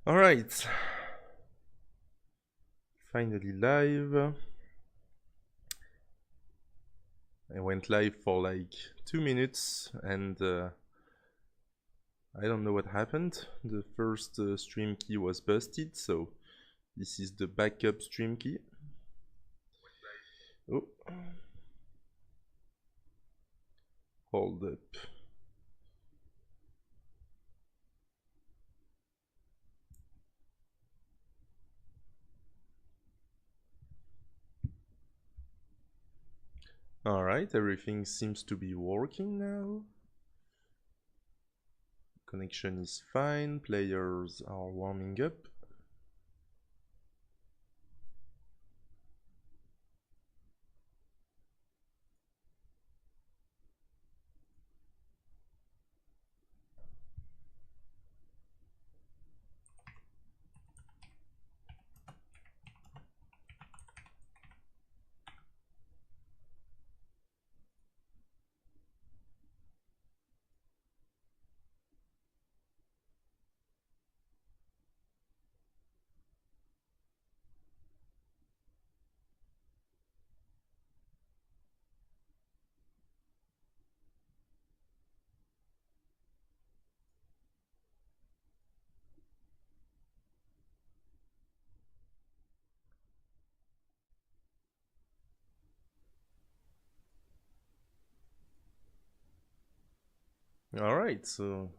All right, finally live. I went live for like 2 minutes and I don't know what happened. The first stream key was busted, so this is the backup stream key. Oh, hold up. Alright, everything seems to be working now. Connection is fine, players are warming up. Alright, so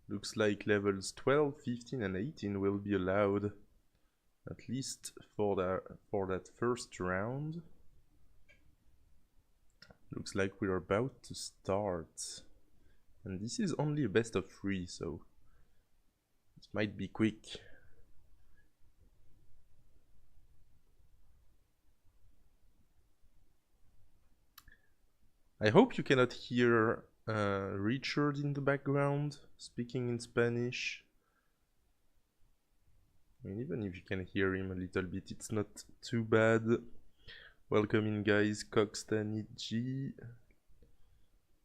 looks like levels 12, 15 and 18 will be allowed, at least for that first round. Looks like we're about to start. And this is only a best of 3, so it might be quick. I hope you cannot hear Richard in the background speaking in Spanish. I mean, even if you can hear him a little bit, it's not too bad. Welcome in, guys. Coxtanit G,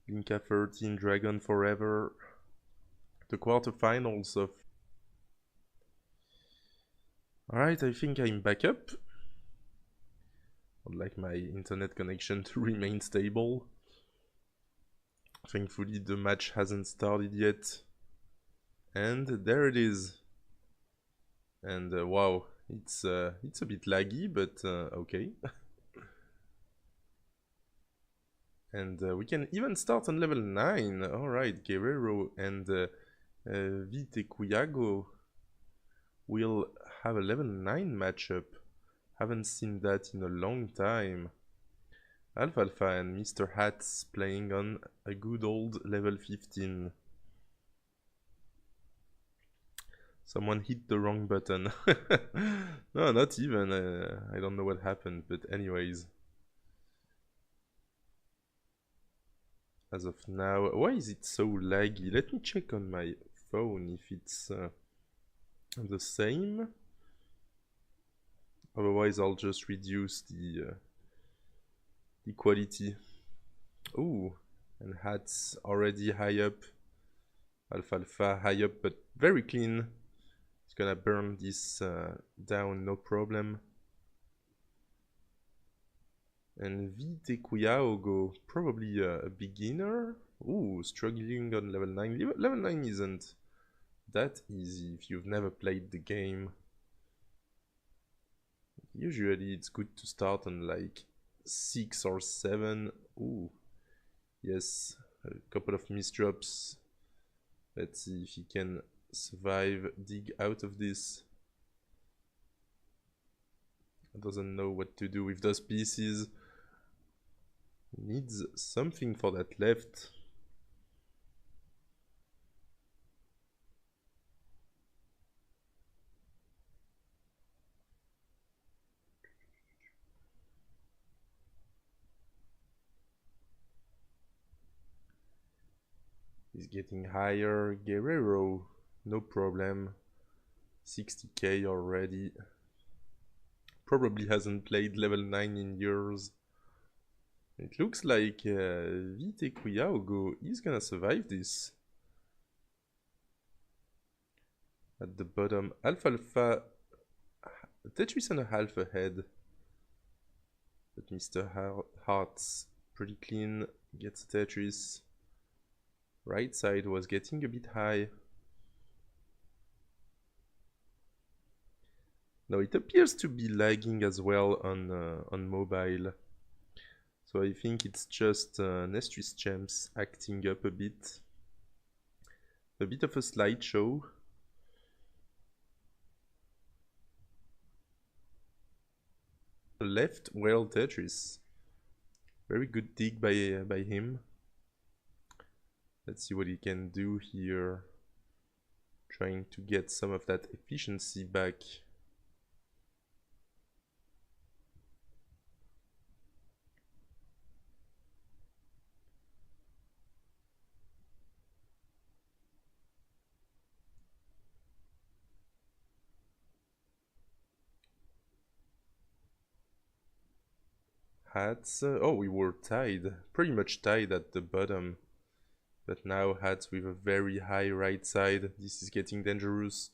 Linka 13, Dragon Forever. The quarterfinals of. Alright, I think I'm back up. I'd like my internet connection to remain stable. Thankfully, the match hasn't started yet. And there it is. And wow, it's a bit laggy, but okay. And we can even start on level 9. Alright, Guerrero and Vite Cuyago will have a level 9 matchup. Haven't seen that in a long time. Alfalfa and Mr. Hats playing on a good old level 15. Someone hit the wrong button. No, not even. I don't know what happened, but anyways. As of now, why is it so laggy? Let me check on my phone if it's the same. Otherwise, I'll just reduce the quality. Ooh, and Hats already high up. Alfalfa high up, but very clean. It's gonna burn this down, no problem. And Vite Cuyago, probably a beginner. Ooh, struggling on level 9. Level 9 isn't that easy if you've never played the game. Usually it's good to start on like 6 or 7. Ooh, yes, a couple of misdrops. Let's see if he can survive, dig out of this. Doesn't know what to do with those pieces. Needs something for that left. He's getting higher. Guerrero, no problem. 60k already. Probably hasn't played level 9 in years. It looks like Vite Cuyago is gonna survive this. At the bottom, Alfalfa, Tetris and a half ahead. But Mr. Hearts, pretty clean, gets Tetris. Right side was getting a bit high. Now it appears to be lagging as well on mobile. So I think it's just Nestris Champs acting up a bit. A bit of a slideshow. Left well Tetris. Very good dig by him. Let's see what he can do here. Trying to get some of that efficiency back. Hats, oh, we were tied, pretty much tied at the bottom. But now Hats with a very high right side. This is getting dangerous.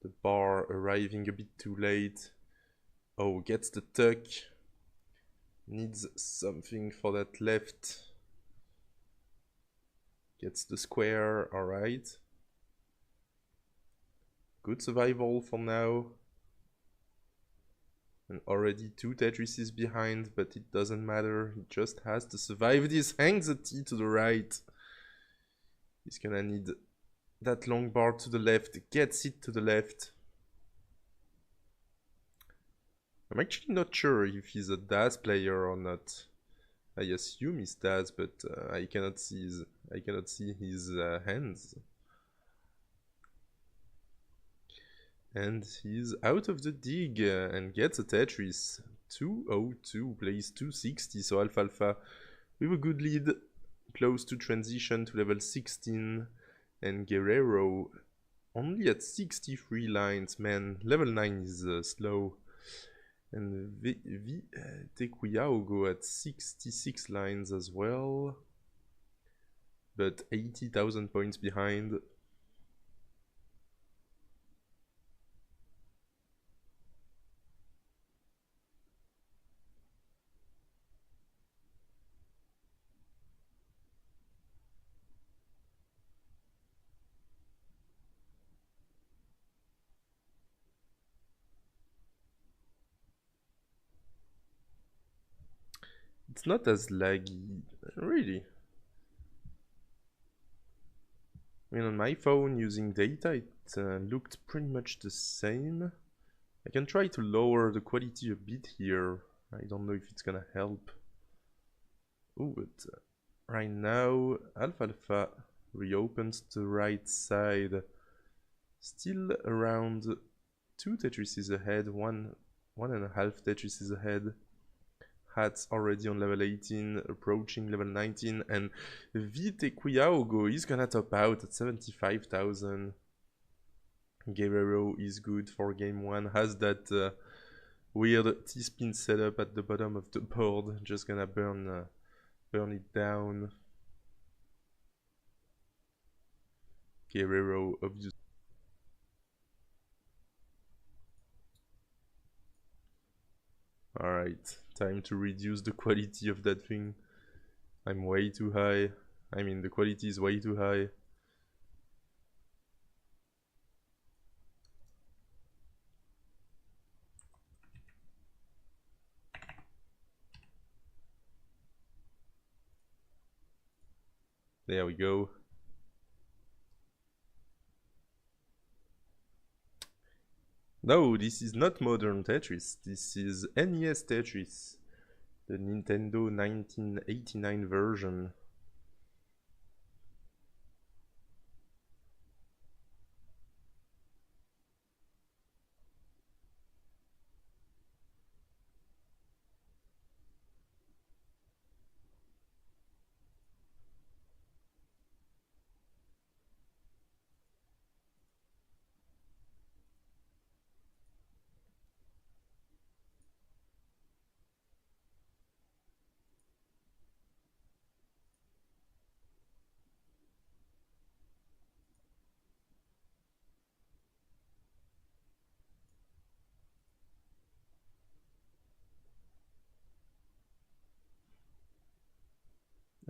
The bar arriving a bit too late. Oh, gets the tuck. Needs something for that left. Gets the square, alright. Good survival for now. And already 2 Tetrises behind, but it doesn't matter. He just has to survive this. Hangs a T to the right. He's gonna need that long bar to the left. Gets it to the left. I'm actually not sure if he's a DAS player or not. I assume he's DAS, but I cannot see his hands. And he's out of the dig and gets a Tetris. 202, plays 260, so Alfalfa with a good lead, close to transition to level 16. And Guerrero only at 63 lines, man, level 9 is slow. And Tequiyao go at 66 lines as well, but 80,000 points behind. It's not as laggy, really. I mean, on my phone using data, it looked pretty much the same. I can try to lower the quality a bit here. I don't know if it's gonna help. Oh, but right now, Alfalfa reopens the right side. Still around 2 Tetrises ahead, one and a half Tetrises ahead. Hats already on level 18, approaching level 19, and Vite Quiaugo is gonna top out at 75,000. Guerrero is good for game 1, has that weird T-spin setup at the bottom of the board, just gonna burn it down. Guerrero obviously. Alright, time to reduce the quality of that thing. I'm way too high. I mean, the quality is way too high. There we go. No, this is not modern Tetris. This is NES Tetris, the Nintendo 1989 version.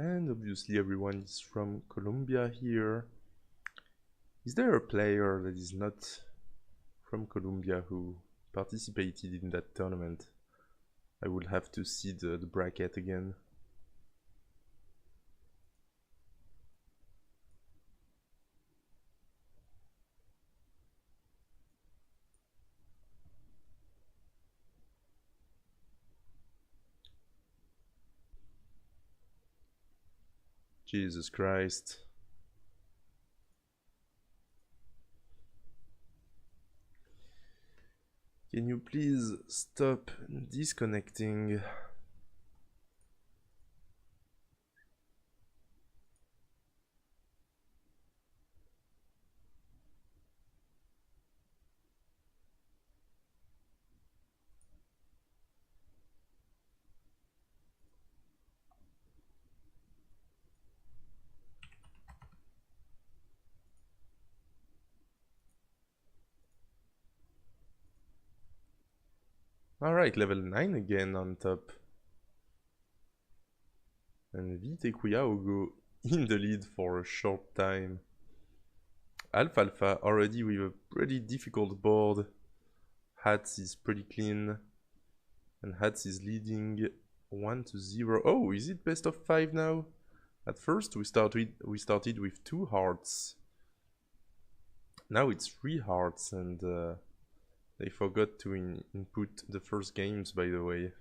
And obviously everyone is from Colombia here. Is there a player that is not from Colombia who participated in that tournament? I will have to see the bracket again. Jesus Christ. Can you please stop disconnecting? Alright, level 9 again on top. And Vitekuya will go in the lead for a short time. Alfalfa already with a pretty difficult board. Hats is pretty clean. And Hats is leading 1-0. Oh, is it best of 5 now? At first we started with 2 hearts. Now it's 3 hearts, and they forgot to input the first games, by the way.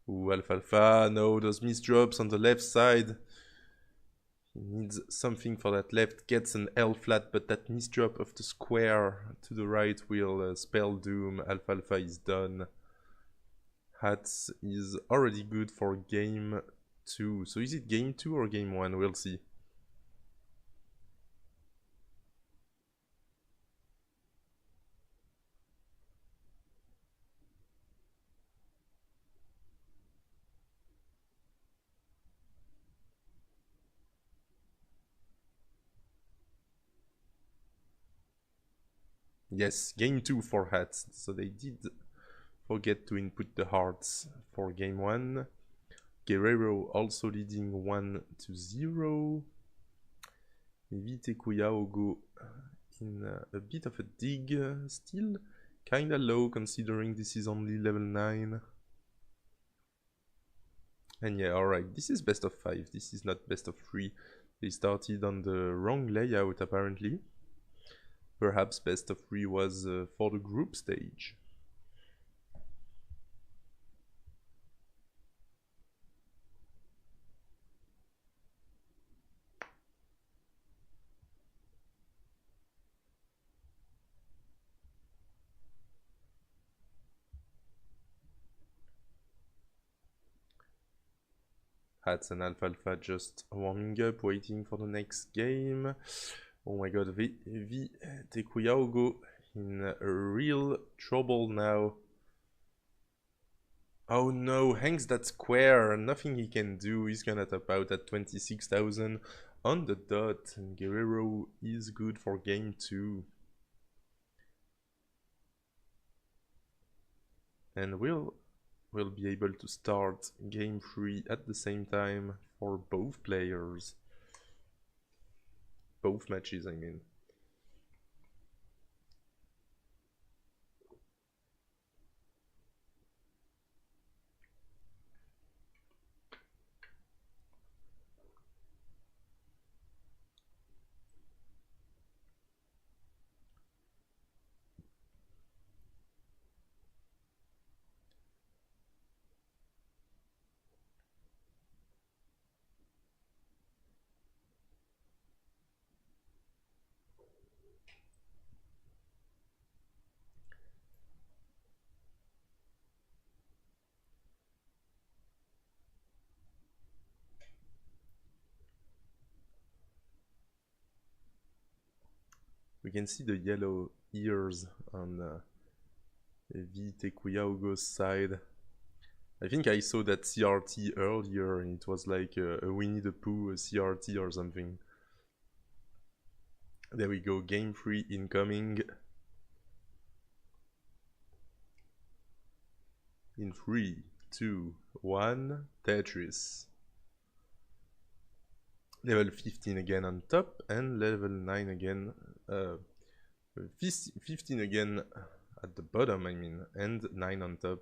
Ooh, Alfalfa, no, those misdrops on the left side. He needs something for that left, gets an L flat, but that misdrop of the square to the right will spell doom. Alfalfa is done. Hats is already good for game 2. So is it game 2 or game 1? We'll see. Yes, game 2 for Hats. So they did forget to input the hearts for game 1. Guerrero also leading 1-0. Vitekuya will go in a bit of a dig still. Kinda low considering this is only level 9. And yeah, alright, this is best of 5. This is not best of 3. They started on the wrong layout apparently. Perhaps best of 3 was for the group stage. Hats and Alfalfa just warming up, waiting for the next game. Oh my god, Tekuya will go in real trouble now. Oh no, hangs that square, nothing he can do. He's gonna tap out at 26,000 on the dot, and Guerrero is good for game 2. And we'll be able to start game 3 at the same time for both players. Both matches, I mean. We can see the yellow ears on Vitekuyaogo's side. I think I saw that CRT earlier and it was like a Winnie the Pooh CRT or something. There we go, game 3 incoming. In 3, 2, 1, Tetris. Level 15 again on top, and level 9 again, 15 again at the bottom, I mean, and 9 on top.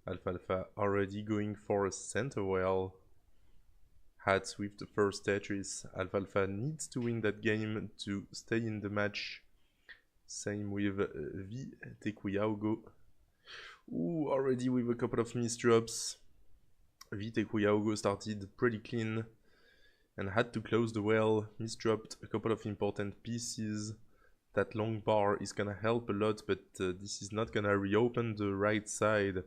Alfalfa already going for a center well. Hats with the first Tetris. Alfalfa needs to win that game to stay in the match. Same with Vite Ooh, already with a couple of misdrops. Vite started pretty clean and had to close the well. Misdropped a couple of important pieces. That long bar is gonna help a lot, but this is not gonna reopen the right side.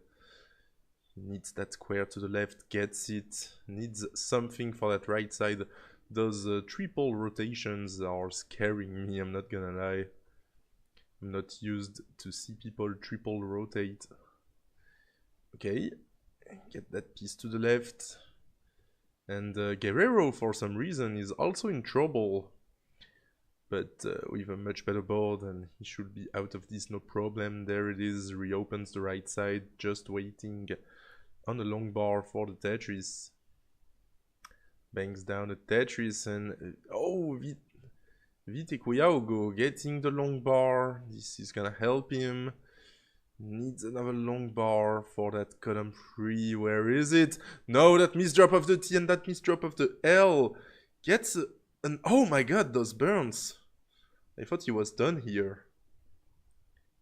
Needs that square to the left, gets it, needs something for that right side. Those triple rotations are scaring me, I'm not gonna lie. I'm not used to see people triple rotate. Okay, get that piece to the left. And Guerrero, for some reason, is also in trouble. But with a much better board, and he should be out of this no problem. There it is, reopens the right side, just waiting on the long bar for the Tetris. Bangs down the Tetris and oh, Vite getting the long bar. This is gonna help him. Needs another long bar for that column 3. Where is it? No, that misdrop of the T and that misdrop of the L. Gets an... Oh my god, those burns. I thought he was done here.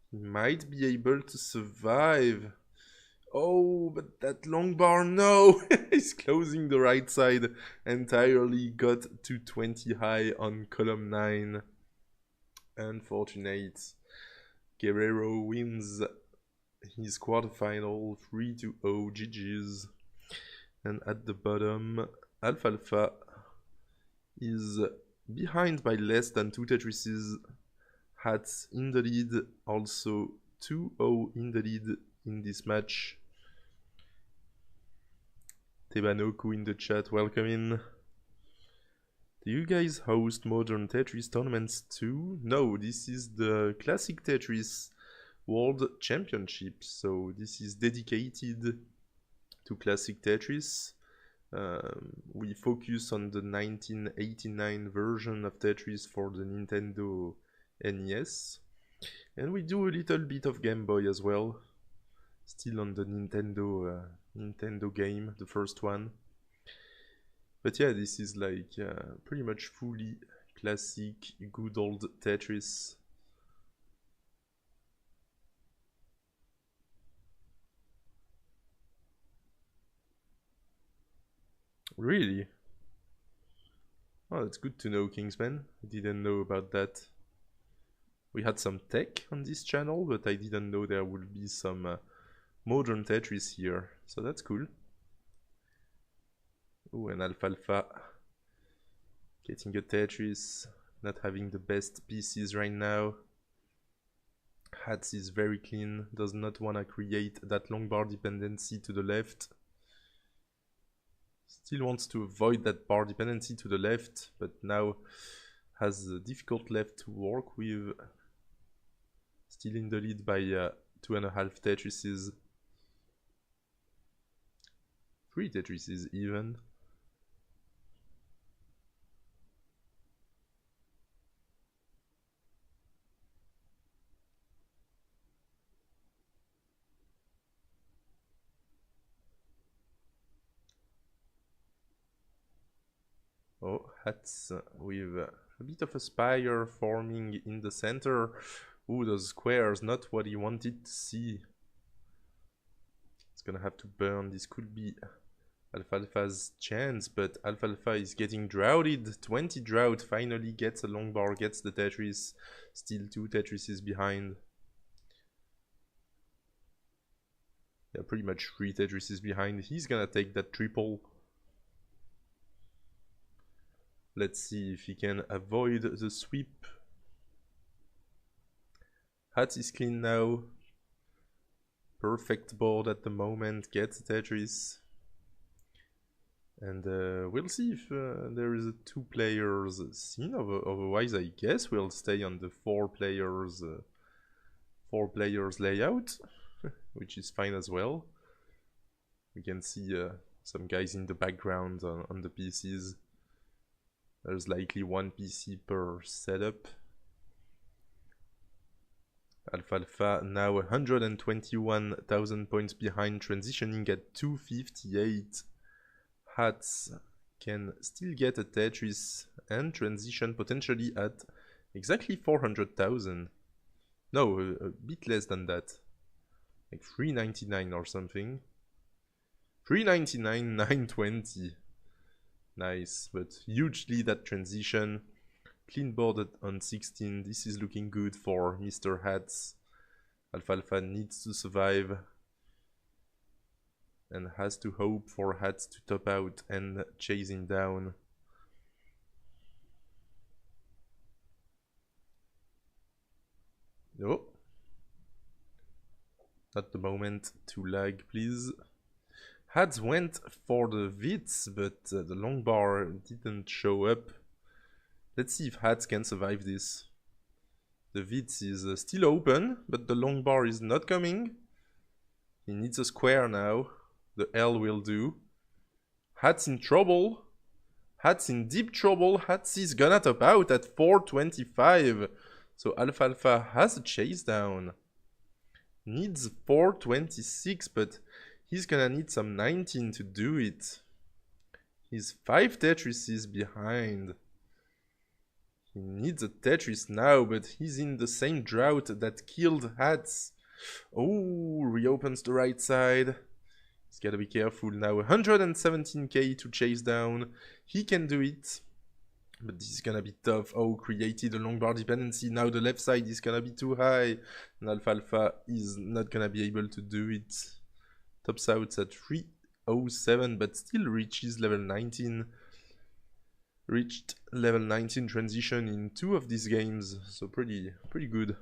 He might be able to survive. Oh, but that long bar, no! He's closing the right side entirely. Got to 20 high on column 9. Unfortunate. Guerrero wins his quarterfinal 3-0 GG's. And at the bottom, Alfalfa is behind by less than 2 Tetrises. Hats in the lead, also 2-0 in the lead in this match. Tebanoku in the chat, welcome in. Do you guys host Modern Tetris tournaments too? No, this is the Classic Tetris World Championship, so this is dedicated to Classic Tetris. We focus on the 1989 version of Tetris for the Nintendo NES, and we do a little bit of Game Boy as well, still on the Nintendo game, the first one. But yeah, this is like pretty much fully classic, good old Tetris. Really? Oh, that's good to know, Kingsman. I didn't know about that. We had some tech on this channel, but I didn't know there would be some modern Tetris here. So that's cool. Oh, and Alfalfa getting a Tetris, not having the best pieces right now. Hats is very clean, does not want to create that long bar dependency to the left. Still wants to avoid that bar dependency to the left, but now has a difficult left to work with. Still in the lead by 2.5 Tetrises. 3 Tetrises even. Oh, Hats with a bit of a spire forming in the center. Ooh, those squares, not what he wanted to see. It's gonna have to burn. This could be Alfalfa's chance, but Alfalfa is getting droughted. 20 drought, finally gets a long bar, gets the Tetris. Still 2 Tetrises behind. Yeah, pretty much 3 Tetrises behind. He's gonna take that triple. Let's see if he can avoid the sweep. Hats is clean now. Perfect board at the moment, gets Tetris. And we'll see if there is a 2 players scene. Otherwise, I guess we'll stay on the 4 players layout, which is fine as well. We can see some guys in the background on the PCs. There's likely 1 PC per setup. Alfalfa now 121,000 points behind, transitioning at 258. Hats can still get a Tetris and transition potentially at exactly 400,000. No, a bit less than that. Like 399 or something. 399, 920. Nice, but huge lead at transition. Clean board on 16. This is looking good for Mr. Hats. Alfalfa needs to survive and has to hope for Hats to top out and chase him down. No. Not the moment to lag, please. Hats went for the Vits, but the long bar didn't show up. Let's see if Hats can survive this. The Vits is still open, but the long bar is not coming. He needs a square now. The L will do. Hats in trouble. Hats in deep trouble. Hats is gonna top out at 425. So Alfalfa has a chase down. Needs 426, but he's gonna need some 19 to do it. He's 5 Tetrises behind. He needs a Tetris now, but he's in the same drought that killed Hats. Oh, reopens the right side. He's gotta be careful now. 117k to chase down. He can do it. But this is gonna be tough. Oh, created a long bar dependency. Now the left side is gonna be too high. And Alfalfa is not gonna be able to do it. Tops out at 307, but still reaches level 19. Reached level 19 transition in 2 of these games, so pretty good.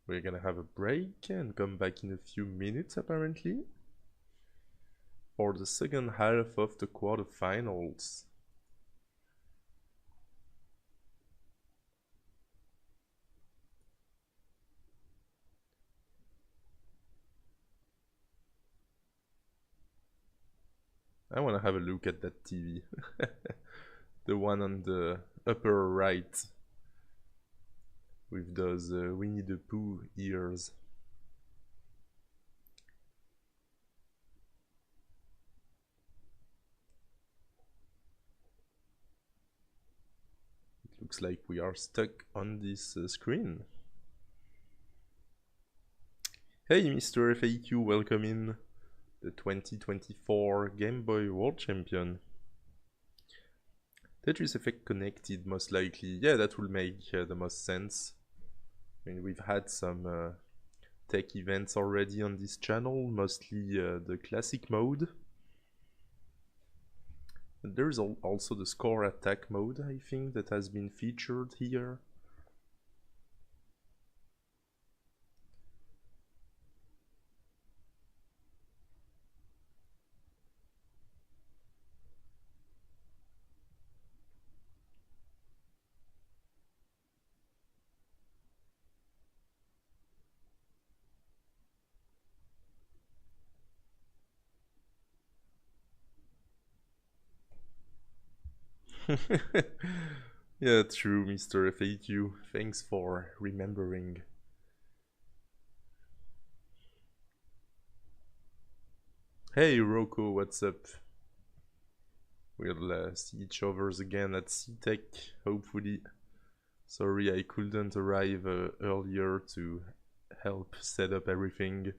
We're gonna have a break and come back in a few minutes apparently for the second half of the quarterfinals. I want to have a look at that TV. The one on the upper right with those Winnie the Pooh ears. It looks like we are stuck on this screen. Hey Mr. FAQ, welcome in. The 2024 Game Boy World Champion. Tetris Effect connected, most likely. Yeah, that will make the most sense. I mean, we've had some tech events already on this channel, mostly the classic mode. And there's also the score attack mode, I think, that has been featured here. Yeah, true, Mr. FAQ. Thanks for remembering. Hey, Rocco, what's up? We'll see each other again at CTEC, hopefully. Sorry I couldn't arrive earlier to help set up everything.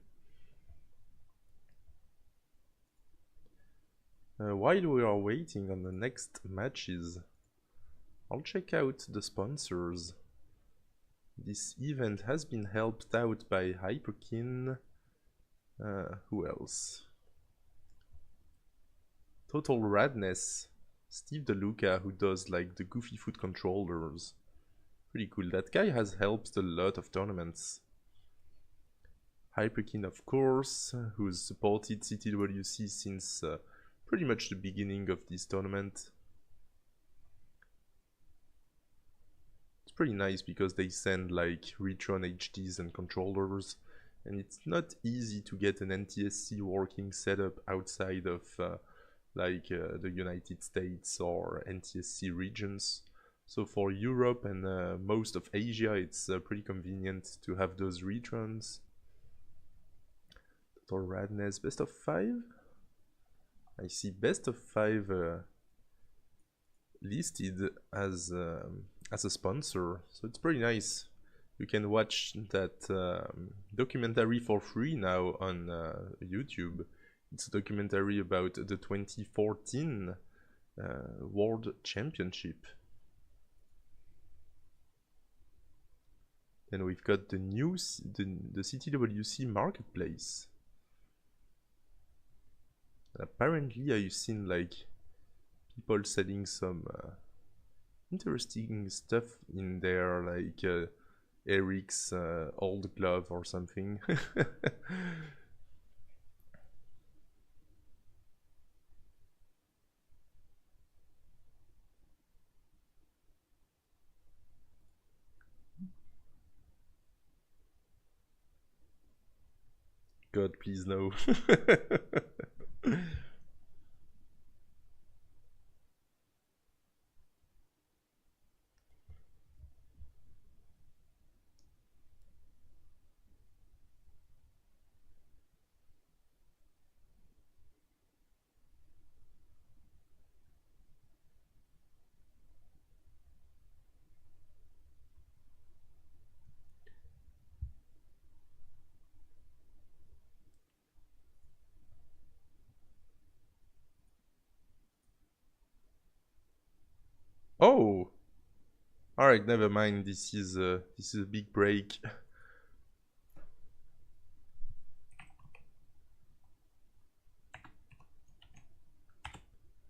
While we are waiting on the next matches, I'll check out the sponsors. This event has been helped out by Hyperkin. Who else? Total Radness. Steve DeLuca, who does like the Goofy Foot controllers. Pretty cool. That guy has helped a lot of tournaments. Hyperkin, of course, who's supported CTWC since pretty much the beginning of this tournament. It's pretty nice because they send like Retron HDs and controllers, and it's not easy to get an NTSC working setup outside of the United States or NTSC regions. So for Europe and most of Asia, it's pretty convenient to have those retrons. Total Radness, best of 5? I see best of 5 listed as a sponsor, so it's pretty nice. You can watch that documentary for free now on YouTube. It's a documentary about the 2014 World Championship. Then we've got the CTWC marketplace. Apparently I've seen like people selling some interesting stuff in there, like Eric's old glove or something. God, please no. Oh! Alright, never mind, this is a big break.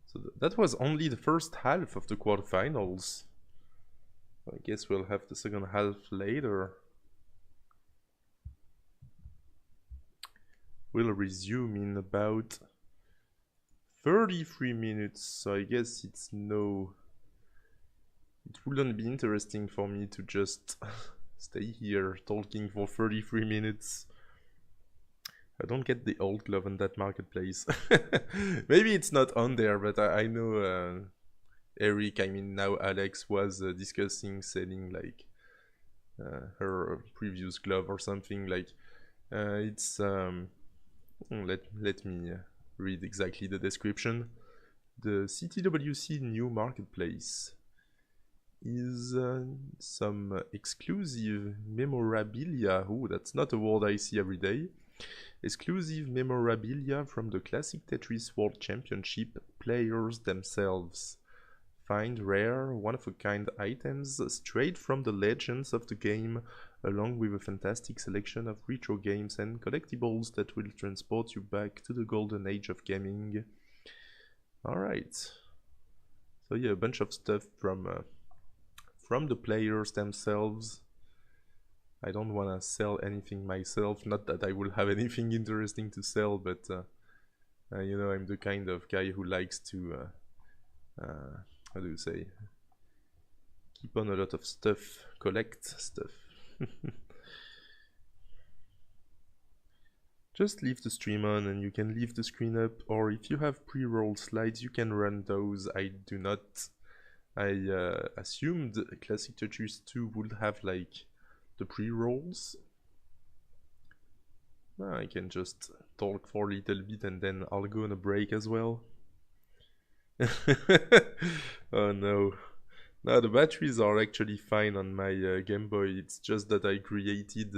So that was only the first half of the quarterfinals. I guess we'll have the second half later. We'll resume in about 33 minutes, so I guess it wouldn't be interesting for me to just stay here talking for 33 minutes. I don't get the old glove on that marketplace. Maybe it's not on there, but I know Eric, I mean now Alex, was discussing selling like her previous glove or something. Like it's let me read exactly the description. The CTWC new marketplace is some exclusive memorabilia. Oh, that's not a word I see every day. Exclusive memorabilia from the Classic Tetris World Championship players themselves. Find rare, one-of-a-kind items straight from the legends of the game, along with a fantastic selection of retro games and collectibles that will transport you back to the golden age of gaming. Alright. So yeah, a bunch of stuff from the players themselves. I don't want to sell anything myself, not that I will have anything interesting to sell, but you know, I'm the kind of guy who likes to how do you say, keep on a lot of stuff, collect stuff. Just leave the stream on and you can leave the screen up, or if you have pre-rolled slides you can run those. I do not. I assumed Classic Tetris 2 would have like the pre-rolls. I can just talk for a little bit and then I'll go on a break as well. Oh no. No, the batteries are actually fine on my Game Boy. It's just that I created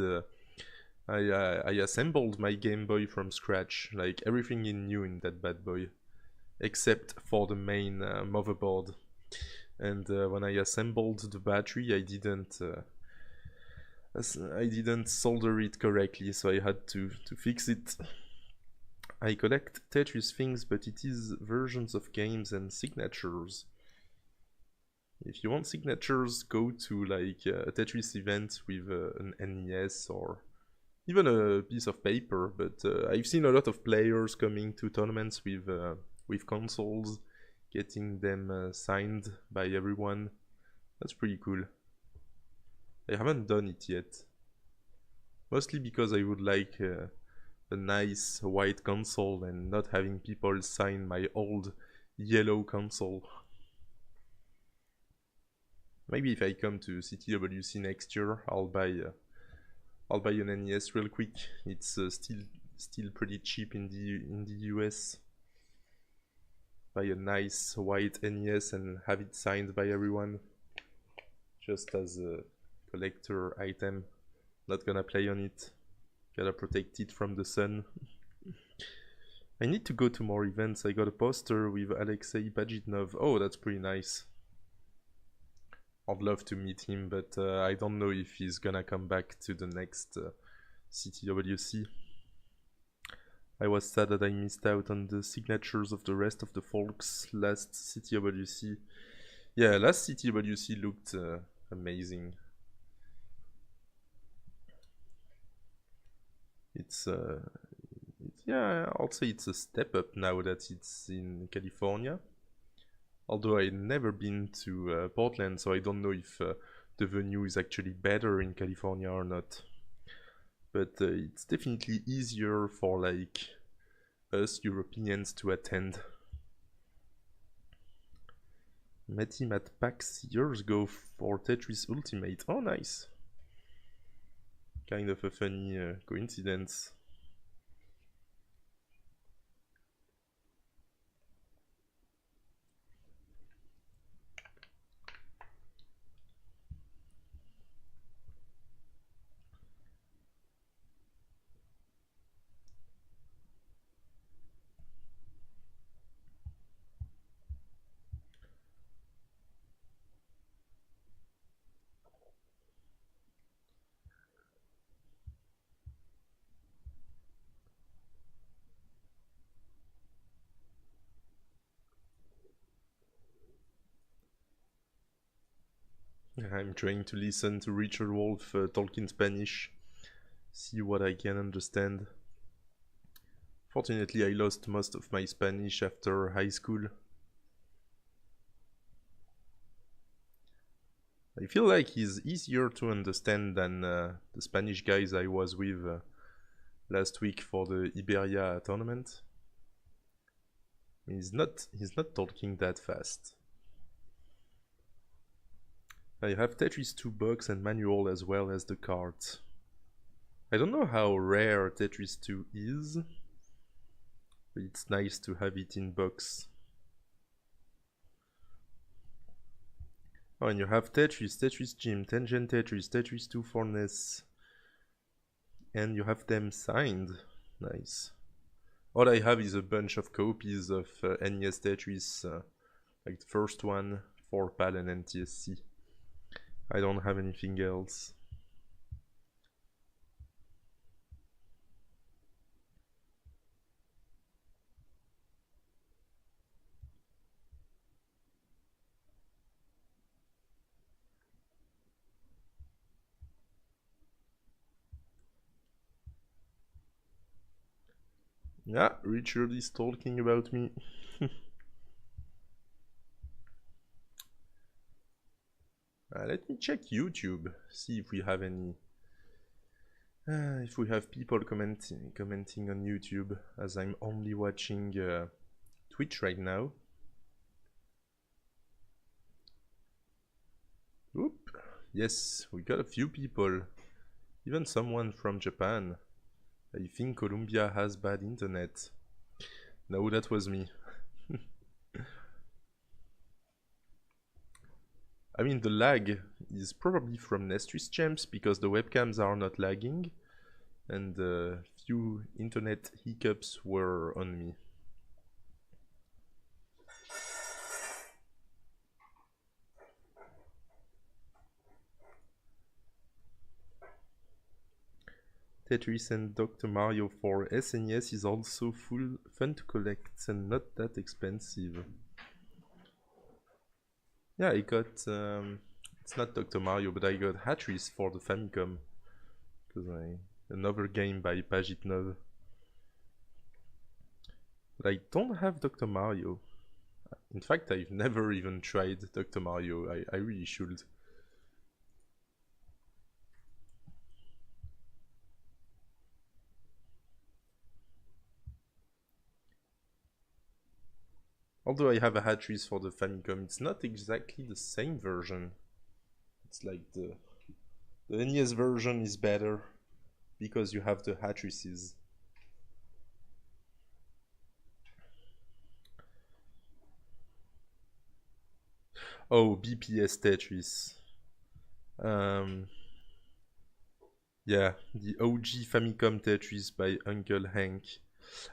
I assembled my Game Boy from scratch, like everything is new in that bad boy except for the main motherboard. And when I assembled the battery, I didn't solder it correctly, so I had to fix it. I collect Tetris things, but it is versions of games and signatures. If you want signatures, go to like a Tetris event with an NES or even a piece of paper. But I've seen a lot of players coming to tournaments with consoles, getting them signed by everyone. That's pretty cool. I haven't done it yet. Mostly because I would like a nice white console and not having people sign my old yellow console. Maybe if I come to CTWC next year, I'll buy an NES real quick. It's still pretty cheap in the US. Buy a nice white NES and have it signed by everyone, just as a collector item. Not gonna play on it. Gotta protect it from the sun. I need to go to more events. I got a poster with Alexei Pajitnov. Oh, that's pretty nice. I'd love to meet him, but I don't know if he's gonna come back to the next CTWC. I was sad that I missed out on the signatures of the rest of the folks last CTWC. Yeah, last CTWC looked amazing. Yeah, I'll say it's a step up now that it's in California. Although I've never been to Portland, so I don't know if the venue is actually better in California or not. But it's definitely easier for like us Europeans to attend. Met him at PAX years ago for Tetris Ultimate. Oh, nice. Kind of a funny coincidence. I'm trying to listen to Richard Wolff talk in Spanish, see what I can understand. Fortunately, I lost most of my Spanish after high school. I feel like he's easier to understand than the Spanish guys I was with last week for the Iberia tournament. He's not talking that fast. I have Tetris 2 box and manual as well as the cards. I don't know how rare Tetris 2 is, but it's nice to have it in box. Oh, and you have Tetris, Tetris Gym, Tangent Tetris, Tetris 2 for NES. And you have them signed. Nice. All I have is a bunch of copies of NES Tetris, like the first one for PAL and NTSC. I don't have anything else. Yeah, Richard is talking about me. Let me check YouTube, see if we have any... if we have people commenting on YouTube, as I'm only watching Twitch right now. Oop. Yes, we got a few people. Even someone from Japan. I think Colombia has bad internet. No, that was me. I mean, the lag is probably from Nestris Champs because the webcams are not lagging, and few internet hiccups were on me. Tetris and Dr. Mario for SNES is also fun to collect and not that expensive. Yeah, I got, it's not Dr. Mario, but I got Hatris for the Famicom. Because another game by Pagitnov. But I don't have Dr. Mario. In fact, I've never even tried Dr. Mario. I really should. Although I have a Hatris for the Famicom, it's not exactly the same version. It's like the NES version is better because you have the Hatrises. Oh, BPS Tetris. Yeah, the OG Famicom Tetris by Uncle Hank.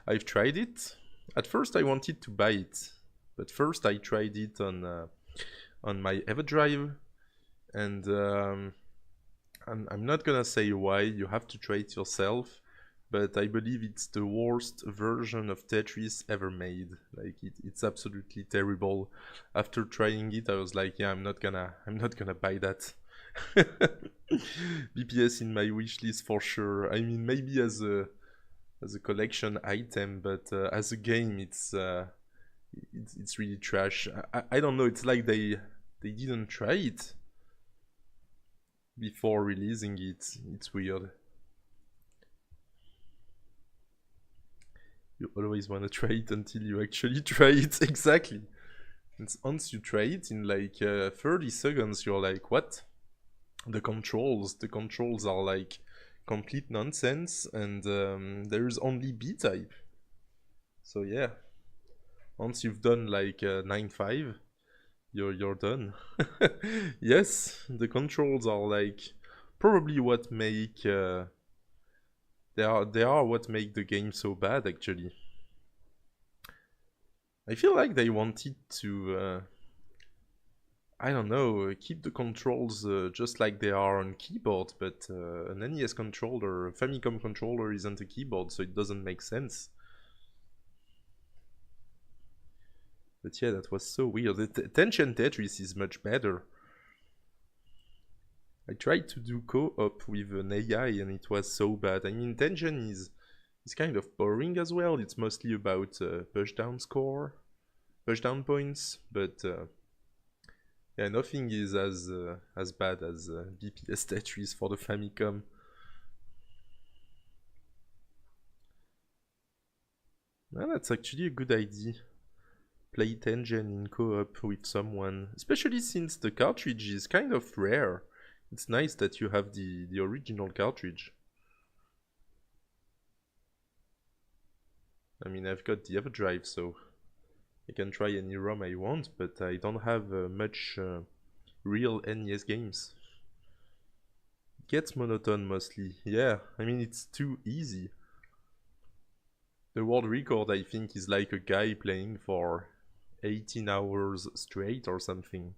I've tried it. At first I wanted to buy it, but first I tried it on my EverDrive, and I'm not gonna say why. You have to try it yourself, but I believe it's the worst version of Tetris ever made. Like it's absolutely terrible. After trying it, I was like, yeah, I'm not gonna buy that. BPS in my wish list for sure. I mean, maybe as a collection item, but as a game, it's really trash. I don't know. It's like they didn't try it before releasing it. It's weird. You always want to try it until you actually try it. Exactly. And once you try it in like 30 seconds, you're like, what? The controls are like complete nonsense, and there is only B-type. So yeah, once you've done like 9-5, you're done. Yes, the controls are like probably what make they are what make the game so bad actually. I feel like they wanted to I don't know, keep the controls just like they are on keyboard, but an NES controller, a Famicom controller isn't a keyboard, so it doesn't make sense. But yeah, that was so weird. The Tension Tetris is much better. I tried to do co-op with an AI and it was so bad. I mean, Tension is kind of boring as well. It's mostly about pushdown points, but yeah, nothing is as bad as BPS Tetris for the Famicom. Well, that's actually a good idea. Play Tengen in co-op with someone, especially since the cartridge is kind of rare. It's nice that you have the original cartridge. I mean, I've got the EverDrive, so I can try any ROM I want, but I don't have much real NES games. It gets monotone mostly. Yeah, I mean, it's too easy. The world record, I think, is like a guy playing for 18 hours straight or something.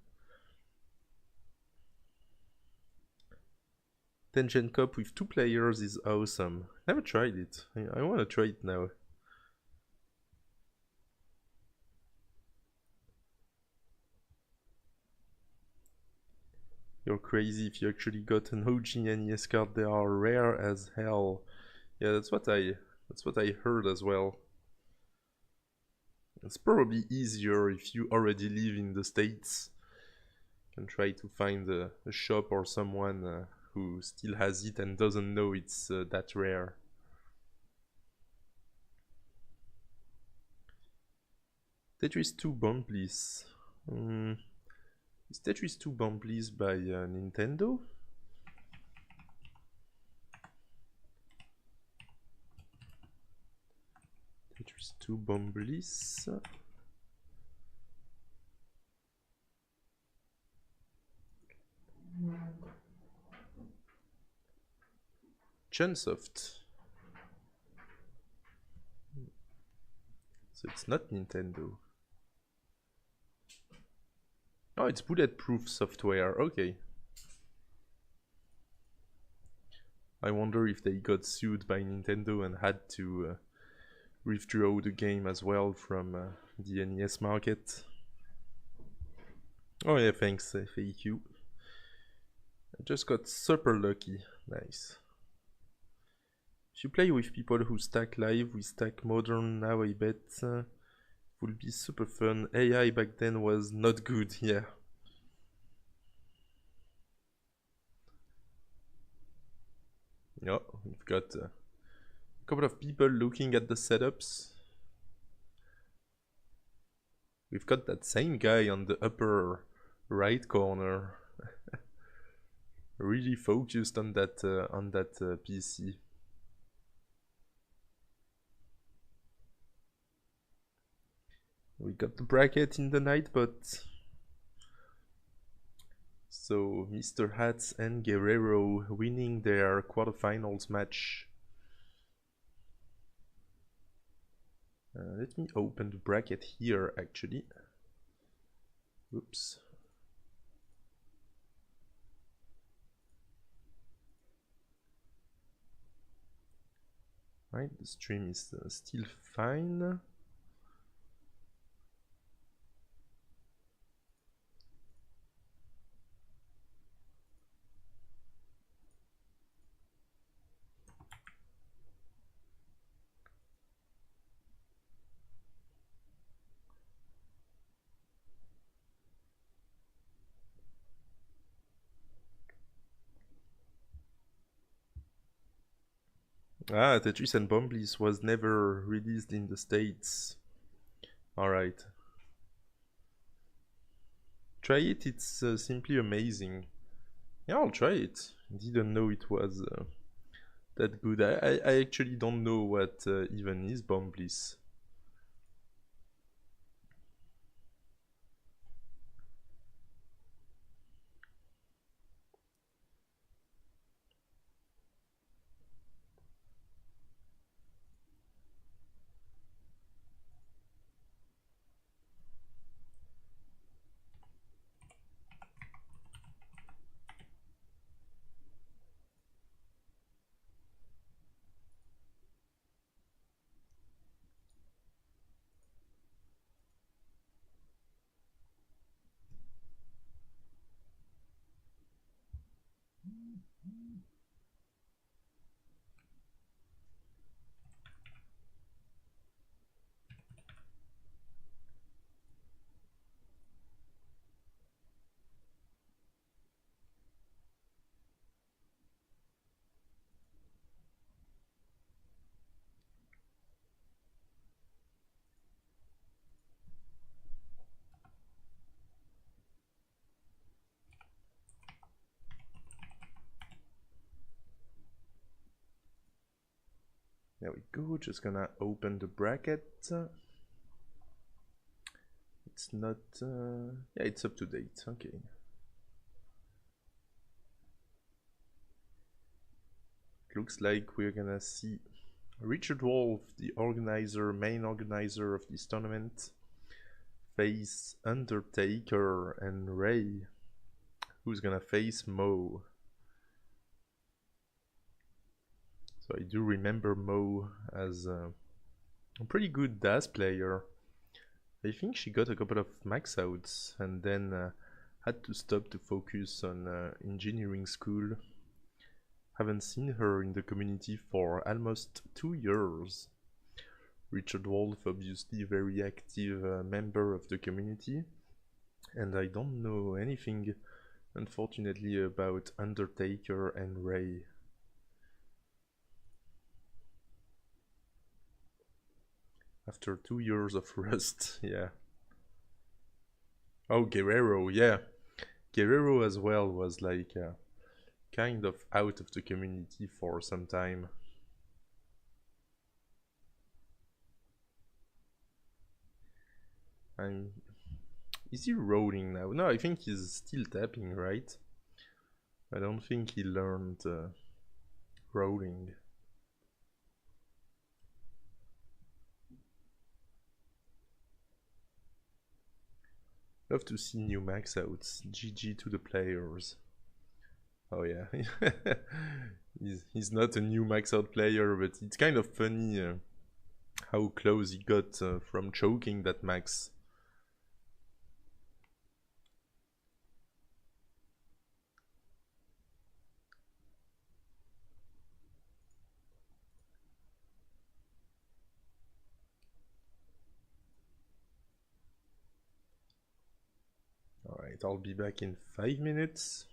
Tengen Cup with 2 players is awesome. Never tried it. I want to try it now. You're crazy if you actually got an OG NES card. They are rare as hell. Yeah, that's what I heard as well. It's probably easier if you already live in the States. You can try to find a shop or someone who still has it and doesn't know it's that rare. Tetris 2 Bond Bliss. Is Tetris 2 Bond Bliss by Nintendo? Tetris 2 Bond Bliss. Chunsoft. So it's not Nintendo. Oh, it's bulletproof software. Okay. I wonder if they got sued by Nintendo and had to withdraw the game as well from the NES market. Oh yeah, thanks, FAQ. I just got super lucky. Nice. If you play with people who stack live, we stack modern now, I bet would be super fun. AI back then was not good, yeah. Yeah, we've got a couple of people looking at the setups. We've got that same guy on the upper right corner. Really focused on that PC. We got the bracket in the night, but so Mr. Hats and Guerrero winning their quarterfinals match. Let me open the bracket here actually. Oops. Right, the stream is still fine. Ah, Tetris and Bombliss was never released in the States. Alright. Try it, it's simply amazing. Yeah, I'll try it. Didn't know it was that good. I actually don't know what even is Bombliss. There we go, just gonna open the bracket. It's not, yeah, it's up to date, okay. Looks like we're gonna see Richard Wolf, the organizer, main organizer of this tournament, face Undertaker and Ray, who's gonna face Mo. So I do remember Mo as a pretty good DAS player. I think she got a couple of max outs and then had to stop to focus on engineering school. Haven't seen her in the community for almost 2 years. Richard Wolf, obviously very active member of the community, and I don't know anything, unfortunately, about Undertaker and Ray. After 2 years of rust, yeah. Oh, Guerrero, yeah. Guerrero as well was like kind of out of the community for some time. Is he rolling now? No, I think he's still tapping, right? I don't think he learned rolling. Love to see new max outs. GG to the players. Oh yeah. He's not a new max out player, but it's kind of funny how close he got from choking that max. Alright, I'll be back in 5 minutes.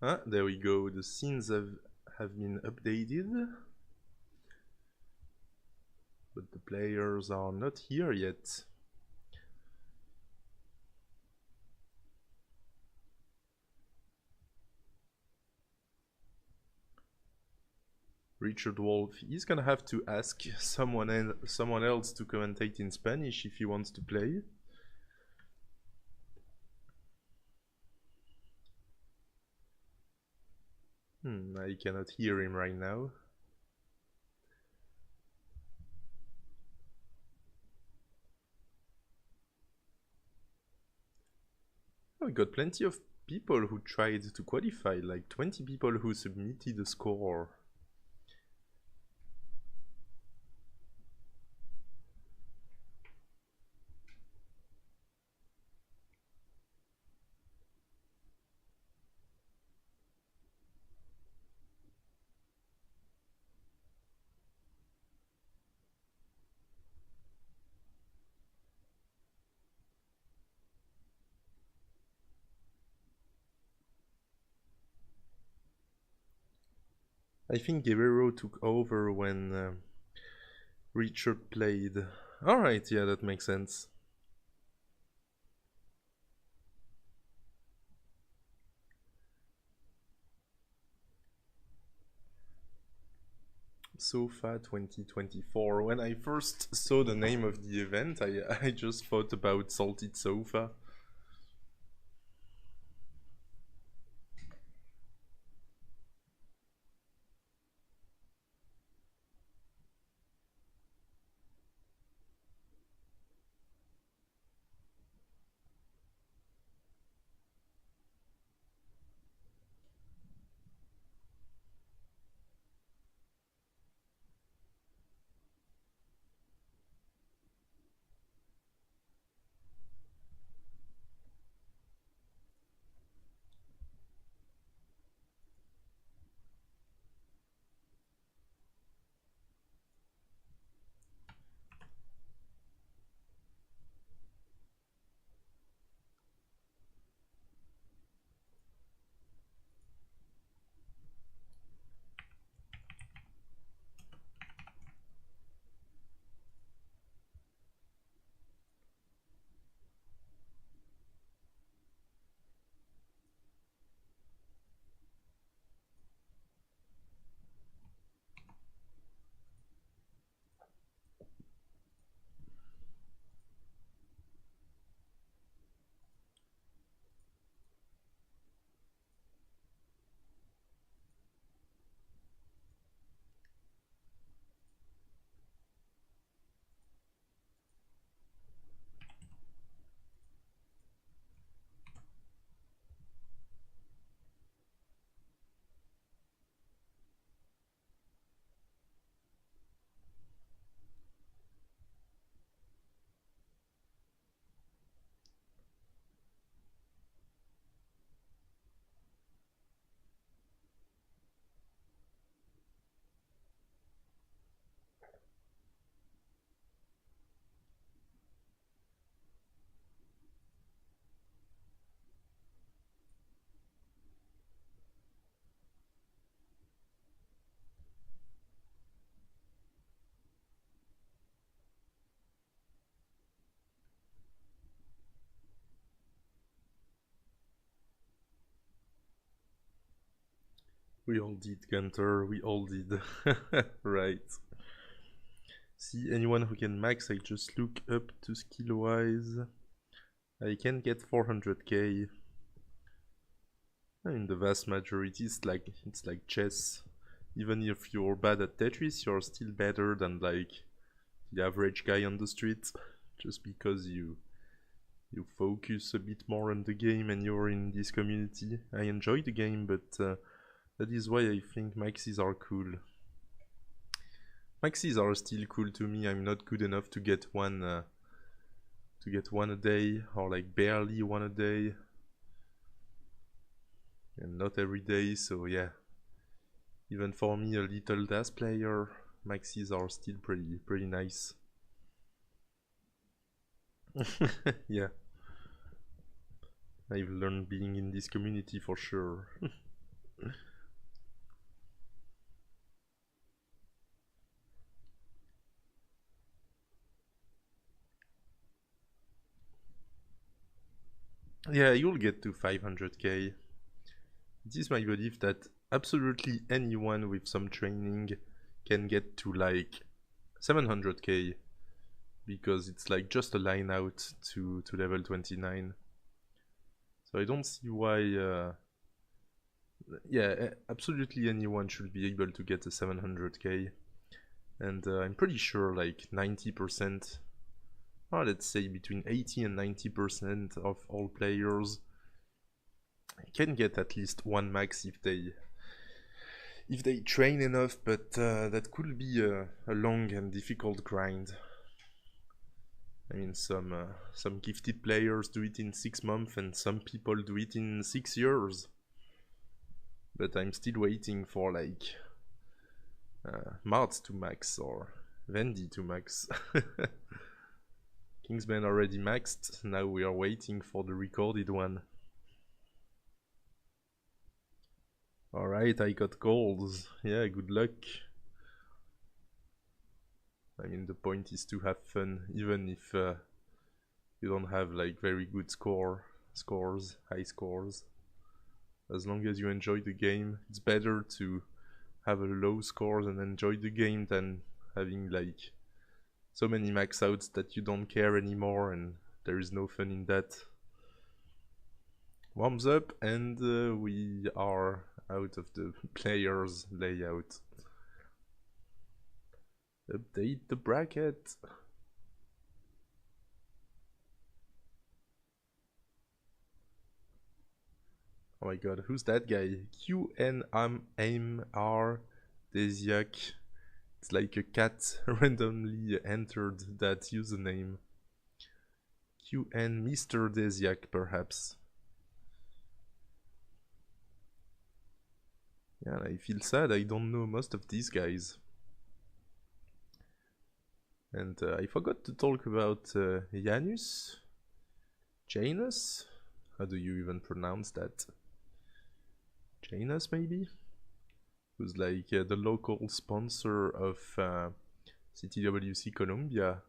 Ah, there we go. The scenes have been updated. But the players are not here yet. Richard Wolf, he's gonna have to ask someone else to commentate in Spanish if he wants to play. I cannot hear him right now. Oh, we got plenty of people who tried to qualify, like 20 people who submitted a score. I think Guerrero took over when Richard played. Alright, yeah, that makes sense. SOFA 2024. When I first saw the name of the event, I just thought about Salted Sofa. We all did, Gunter, we all did. Right. See, anyone who can max, I just look up to skill wise. I can get 400k. In the vast majority, it's like chess. Even if you're bad at Tetris, you're still better than like the average guy on the street, just because you focus a bit more on the game and you're in this community. I enjoy the game, but that is why I think maxis are cool. Maxis are still cool to me. I'm not good enough to get one a day, or like barely one a day, and not every day. So yeah, even for me, a little DAS player, maxis are still pretty nice. Yeah, I've learned being in this community for sure. Yeah, you'll get to 500k. It is my belief that absolutely anyone with some training can get to like 700k, because it's like just a line out to level 29. So I don't see why yeah, absolutely anyone should be able to get a 700k. And I'm pretty sure like 90%, or let's say between 80 and 90% of all players can get at least one max if they train enough, but that could be a long and difficult grind. I mean, some gifted players do it in 6 months and some people do it in 6 years. But I'm still waiting for like Mart to max or Vendy to max. Kingsman already maxed, now we are waiting for the recorded one. Alright, I got golds. Yeah, good luck. I mean, the point is to have fun, even if you don't have like very good scores, high scores. As long as you enjoy the game, it's better to have a low scores and enjoy the game than having like so many max outs that you don't care anymore, and there is no fun in that. Warms up, and we are out of the players layout. Update the bracket. Oh my god, who's that guy? QNMR Desiak. It's like a cat randomly entered that username. QN Mr. Desiak, perhaps. Yeah, I feel sad, I don't know most of these guys. And I forgot to talk about Janus? Janus? How do you even pronounce that? Janus, maybe? Who's like the local sponsor of CTWC Colombia.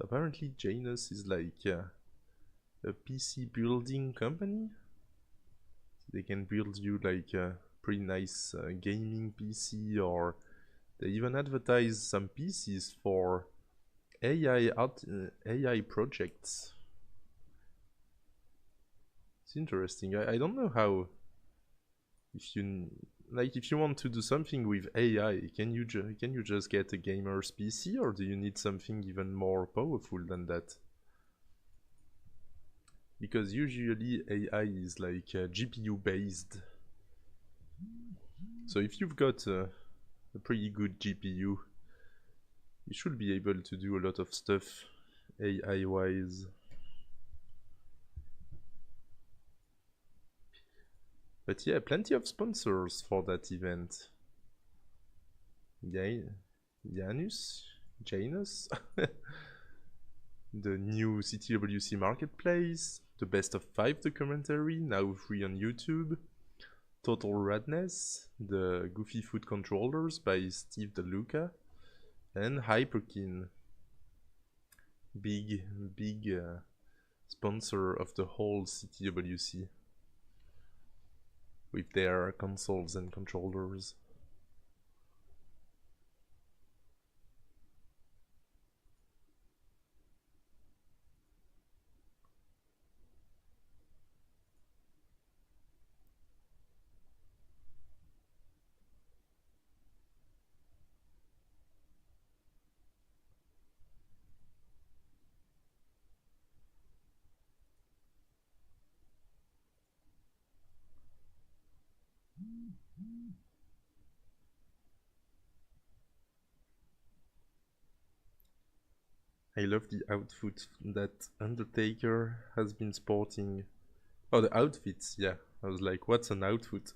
Apparently Janus is like a PC building company. They can build you like a pretty nice gaming PC, or they even advertise some PCs for AI projects. It's interesting. I don't know how, if you want to do something with AI, can you just get a gamer's PC, or do you need something even more powerful than that? Because usually AI is like GPU based. So if you've got a pretty good GPU, you should be able to do a lot of stuff AI wise. But yeah, plenty of sponsors for that event. Janus? The new CTWC Marketplace, the Best of 5 documentary, now free on YouTube, Total Radness, the Goofy Food Controllers by Steve DeLuca, and Hyperkin, big sponsor of the whole CTWC. with their consoles and controllers. I love the outfit that Undertaker has been sporting. Oh, the outfits, yeah. I was like, what's an outfit?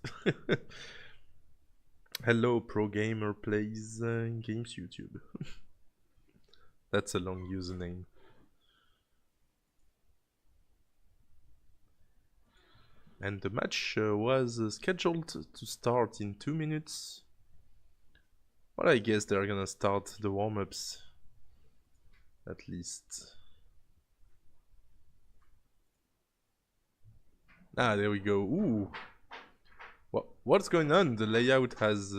Hello, Pro Gamer Plays Games YouTube. That's a long username. And the match was scheduled to start in 2 minutes. Well, I guess they're gonna start the warm-ups at least. Ah, there we go. Ooh. What's going on? The layout has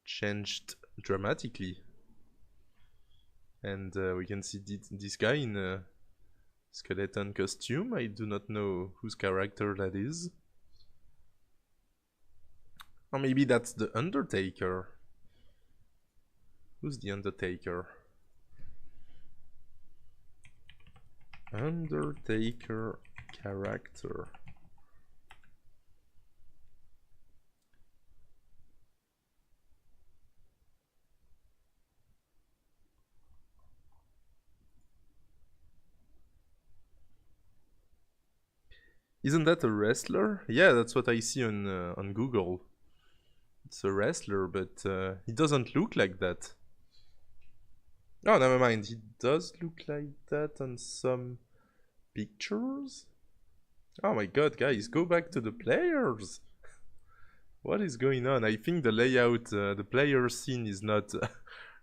changed dramatically. And we can see this guy in a skeleton costume. I do not know whose character that is. Or maybe that's the Undertaker. Who's the Undertaker? Undertaker character. Isn't that a wrestler? Yeah, that's what I see on Google. It's a wrestler, but he doesn't look like that. Oh, never mind. He does look like that on some pictures. Oh my god, guys, go back to the players. What is going on? I think the layout, the player scene is not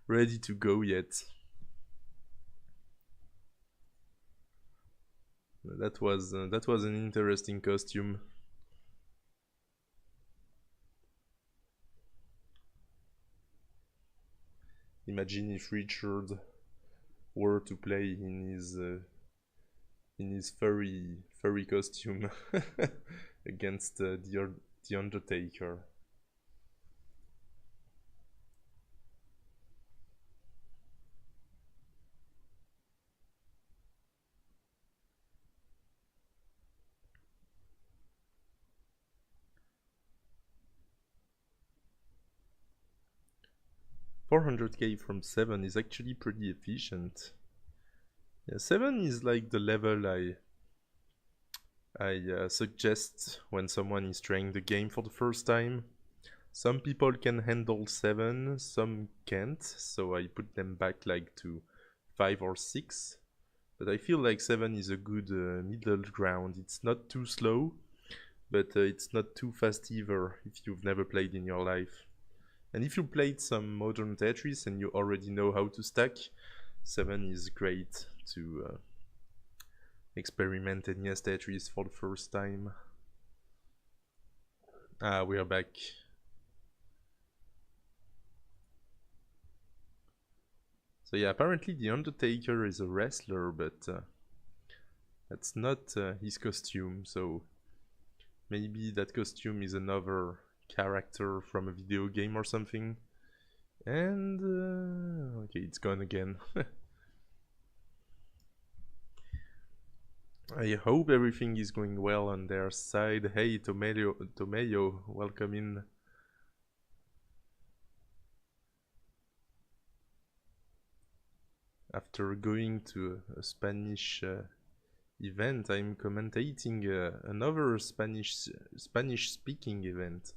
ready to go yet. That was an interesting costume. Imagine if Richard were to play in his furry costume against the Undertaker. $400k from 7 is actually pretty efficient. Yeah, 7 is like the level I suggest when someone is trying the game for the first time. Some people can handle 7, some can't, so I put them back like to 5 or 6. But I feel like 7 is a good middle ground. It's not too slow, but it's not too fast either if you've never played in your life. And if you played some modern Tetris and you already know how to stack, 7 is great to experiment NES Tetris for the first time. Ah, we are back. So yeah, apparently the Undertaker is a wrestler, but that's not his costume, so maybe that costume is another character from a video game or something. And okay, it's gone again. I hope everything is going well on their side. Hey, Tomayo, welcome in. After going to a Spanish event, I'm commentating another Spanish-speaking event.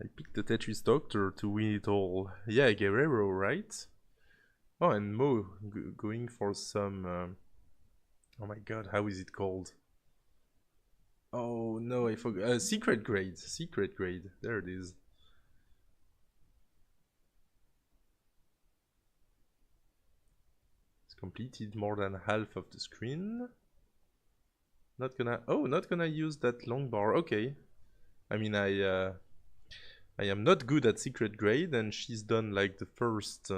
I picked the Tetris Doctor to win it all. Yeah, Guerrero, right? Oh, and Mo going for some... oh my god, how is it called? Oh no, I forgot. Secret grade. Secret grade. There it is. completed more than half of the screen. Not gonna use that long bar. Okay. I mean, I am not good at secret grade, and she's done like the first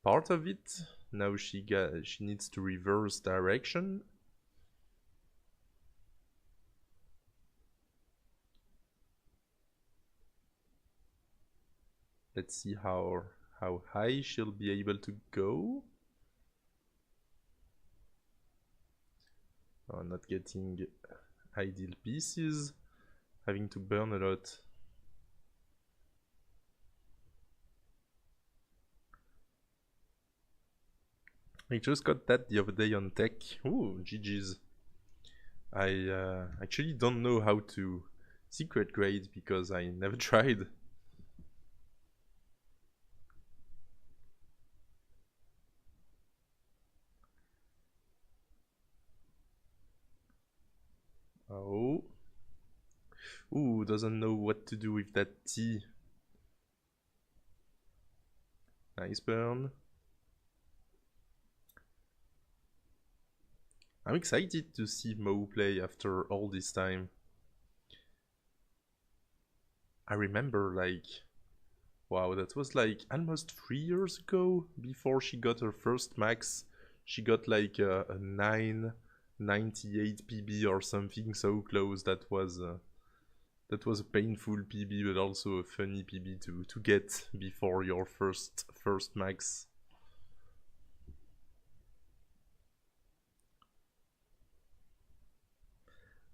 part of it. Now she needs to reverse direction. Let's see how high she'll be able to go. Oh, not getting ideal pieces, having to burn a lot. I just got that the other day on tech. Ooh, GG's. I actually don't know how to secret grade because I never tried. Oh. Ooh, doesn't know what to do with that T. Nice burn. I'm excited to see Mo play after all this time. I remember like, wow, that was like almost 3 years ago before she got her first max. She got like a 998 PB or something so close. That was a painful PB, but also a funny PB to get before your first max.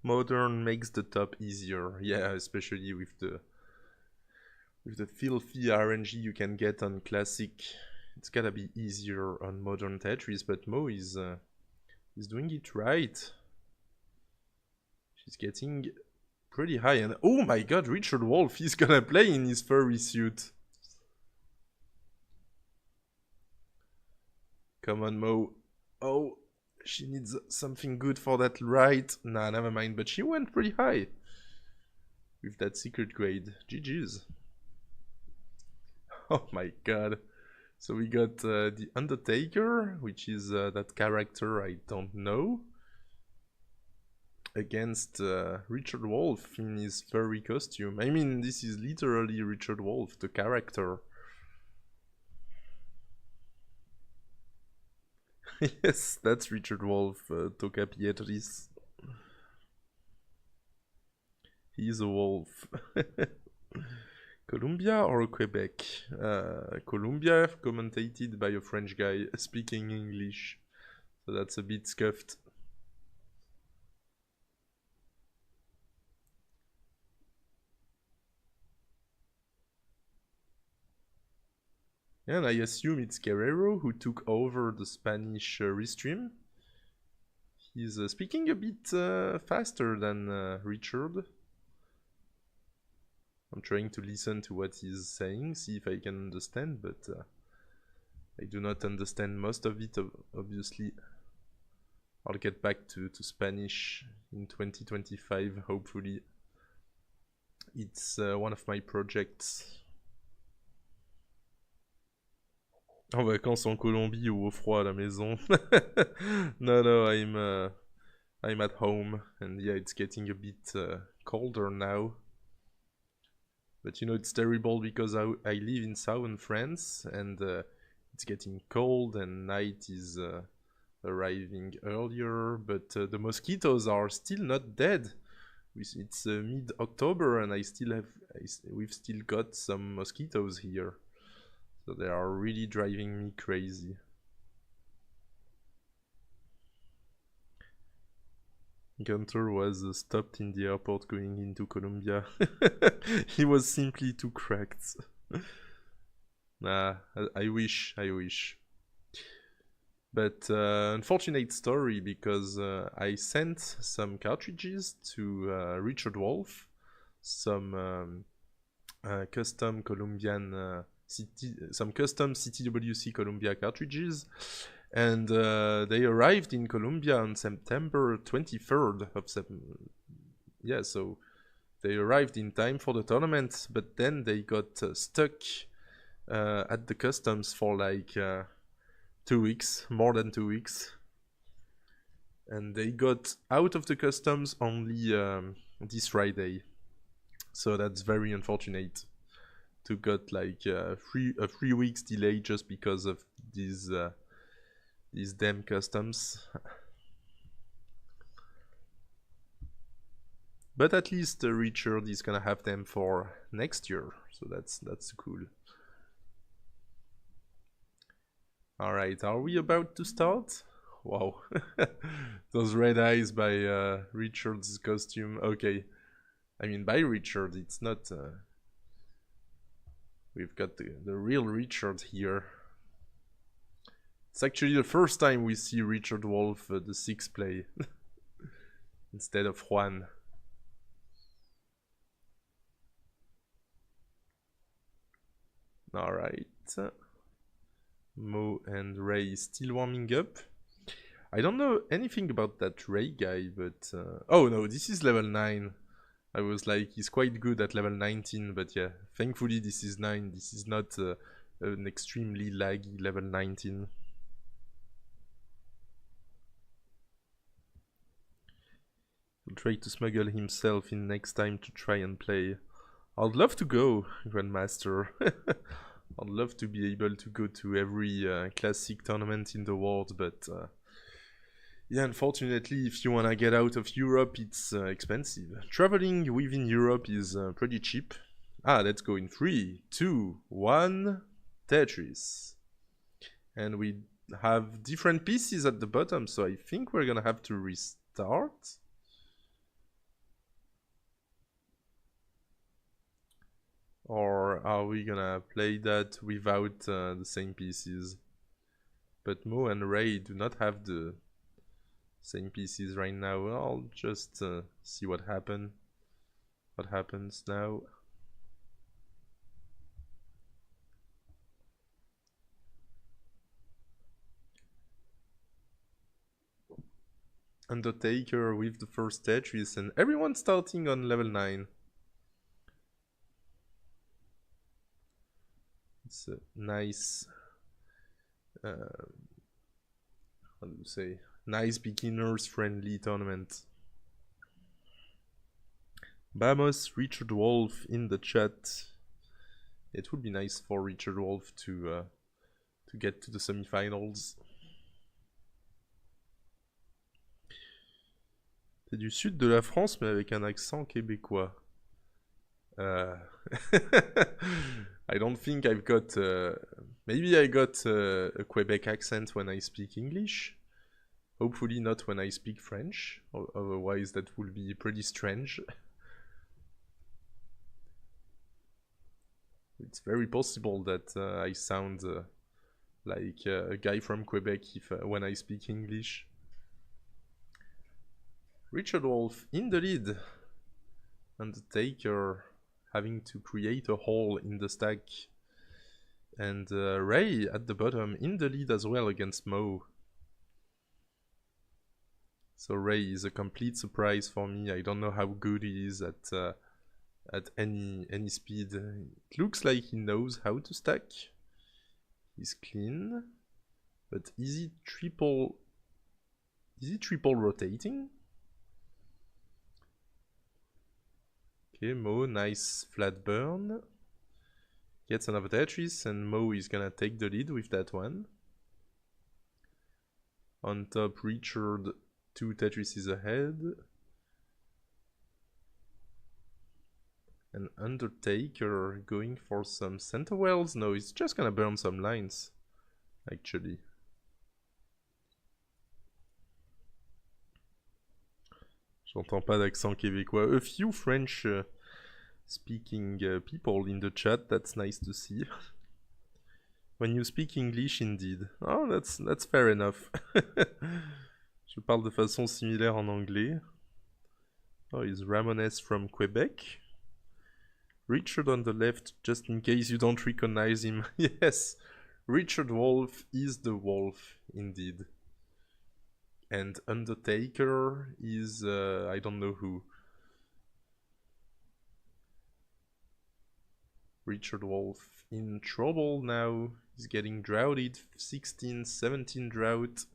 Modern makes the top easier, yeah, especially with the filthy RNG you can get on classic. It's gotta be easier on modern Tetris, but Mo is doing it right. She's getting pretty high, and oh my god, Richard Wolf, he's gonna play in his furry suit. Come on, Mo. Oh, she needs something good for that right. Nah, never mind, but she went pretty high with that secret grade. GG's. Oh my god. So we got the Undertaker, which is that character I don't know, against Richard Wolf in his furry costume. I mean, this is literally Richard Wolf, the character. Yes, that's Richard Wolf, Toca Pietris. He's a wolf. Colombia or Quebec? Colombia, commentated by a French guy speaking English. So that's a bit scuffed. And I assume it's Guerrero who took over the Spanish restream. He's speaking a bit faster than Richard. I'm trying to listen to what he's saying, see if I can understand, but I do not understand most of it, obviously. I'll get back to Spanish in 2025, hopefully. It's one of my projects. En vacances en Colombie ou au froid à la maison. No, I'm at home, and yeah, it's getting a bit colder now. But you know, it's terrible because I live in southern France, and it's getting cold, and night is arriving earlier. But the mosquitoes are still not dead. It's mid-October, and we've still got some mosquitoes here. So they are really driving me crazy. Gunter was stopped in the airport going into Colombia. He was simply too cracked. Nah, I wish. But unfortunate story, because I sent some cartridges to Richard Wolf, some custom Colombian some custom CTWC Colombia cartridges, and they arrived in Colombia on September 23rd of September. Yeah, so they arrived in time for the tournament, but then they got stuck at the customs for like 2 weeks, more than 2 weeks. And they got out of the customs only this Friday. So that's very unfortunate to got like a 3 weeks delay just because of these damn customs. But at least Richard is gonna have them for next year, so that's cool. Alright, are we about to start? Wow. Those red eyes by Richard's costume. Okay. I mean, by Richard, it's not... we've got the real Richard here. It's actually the first time we see Richard Wolf the 6 play. Instead of Juan. Alright. Mo and Ray still warming up. I don't know anything about that Ray guy, but... oh no, this is level 9. I was like, he's quite good at level 19, but yeah, thankfully this is 9. This is not an extremely laggy level 19. He'll try to smuggle himself in next time to try and play. I'd love to go, Grandmaster. I'd love to be able to go to every classic tournament in the world, but yeah, unfortunately, if you wanna get out of Europe, it's expensive. Traveling within Europe is pretty cheap. Ah, let's go in 3, 2, 1, Tetris. And we have different pieces at the bottom, so I think we're gonna have to restart. Or are we gonna play that without the same pieces? But Mo and Ray do not have the same pieces right now. I'll just see what happens now. Undertaker with the first Tetris, and everyone starting on level 9. It's a nice, how do you say, nice beginners friendly tournament. Vamos, Richard Wolf in the chat. It would be nice for Richard Wolf to get to the semifinals. C'est du sud de la France, mais avec un accent québécois. I don't think I've got... maybe I got a Quebec accent when I speak English. Hopefully not when I speak French. Otherwise that would be pretty strange. It's very possible that I sound like a guy from Quebec when I speak English. Richard Wolf in the lead. Undertaker having to create a hole in the stack. And Ray at the bottom in the lead as well against Mo. So Ray is a complete surprise for me. I don't know how good he is at any speed. It looks like he knows how to stack. He's clean. But is he triple rotating? Okay, Mo, nice flat burn. Gets another Tetris, and Mo is gonna take the lead with that one. On top, Richard 2 Tetrises ahead. And Undertaker going for some center wells? No, he's just gonna burn some lines, actually. J'entends pas d'accent québécois. A few French speaking people in the chat, that's nice to see. When you speak English, indeed. Oh, that's fair enough. Je parle de façon similaire en anglais. Oh, is Ramones from Quebec? Richard on the left, just in case you don't recognize him. Yes, Richard Wolf is the wolf, indeed. And Undertaker is, I don't know who. Richard Wolf in trouble now. He's getting droughted. 16, 17 drought.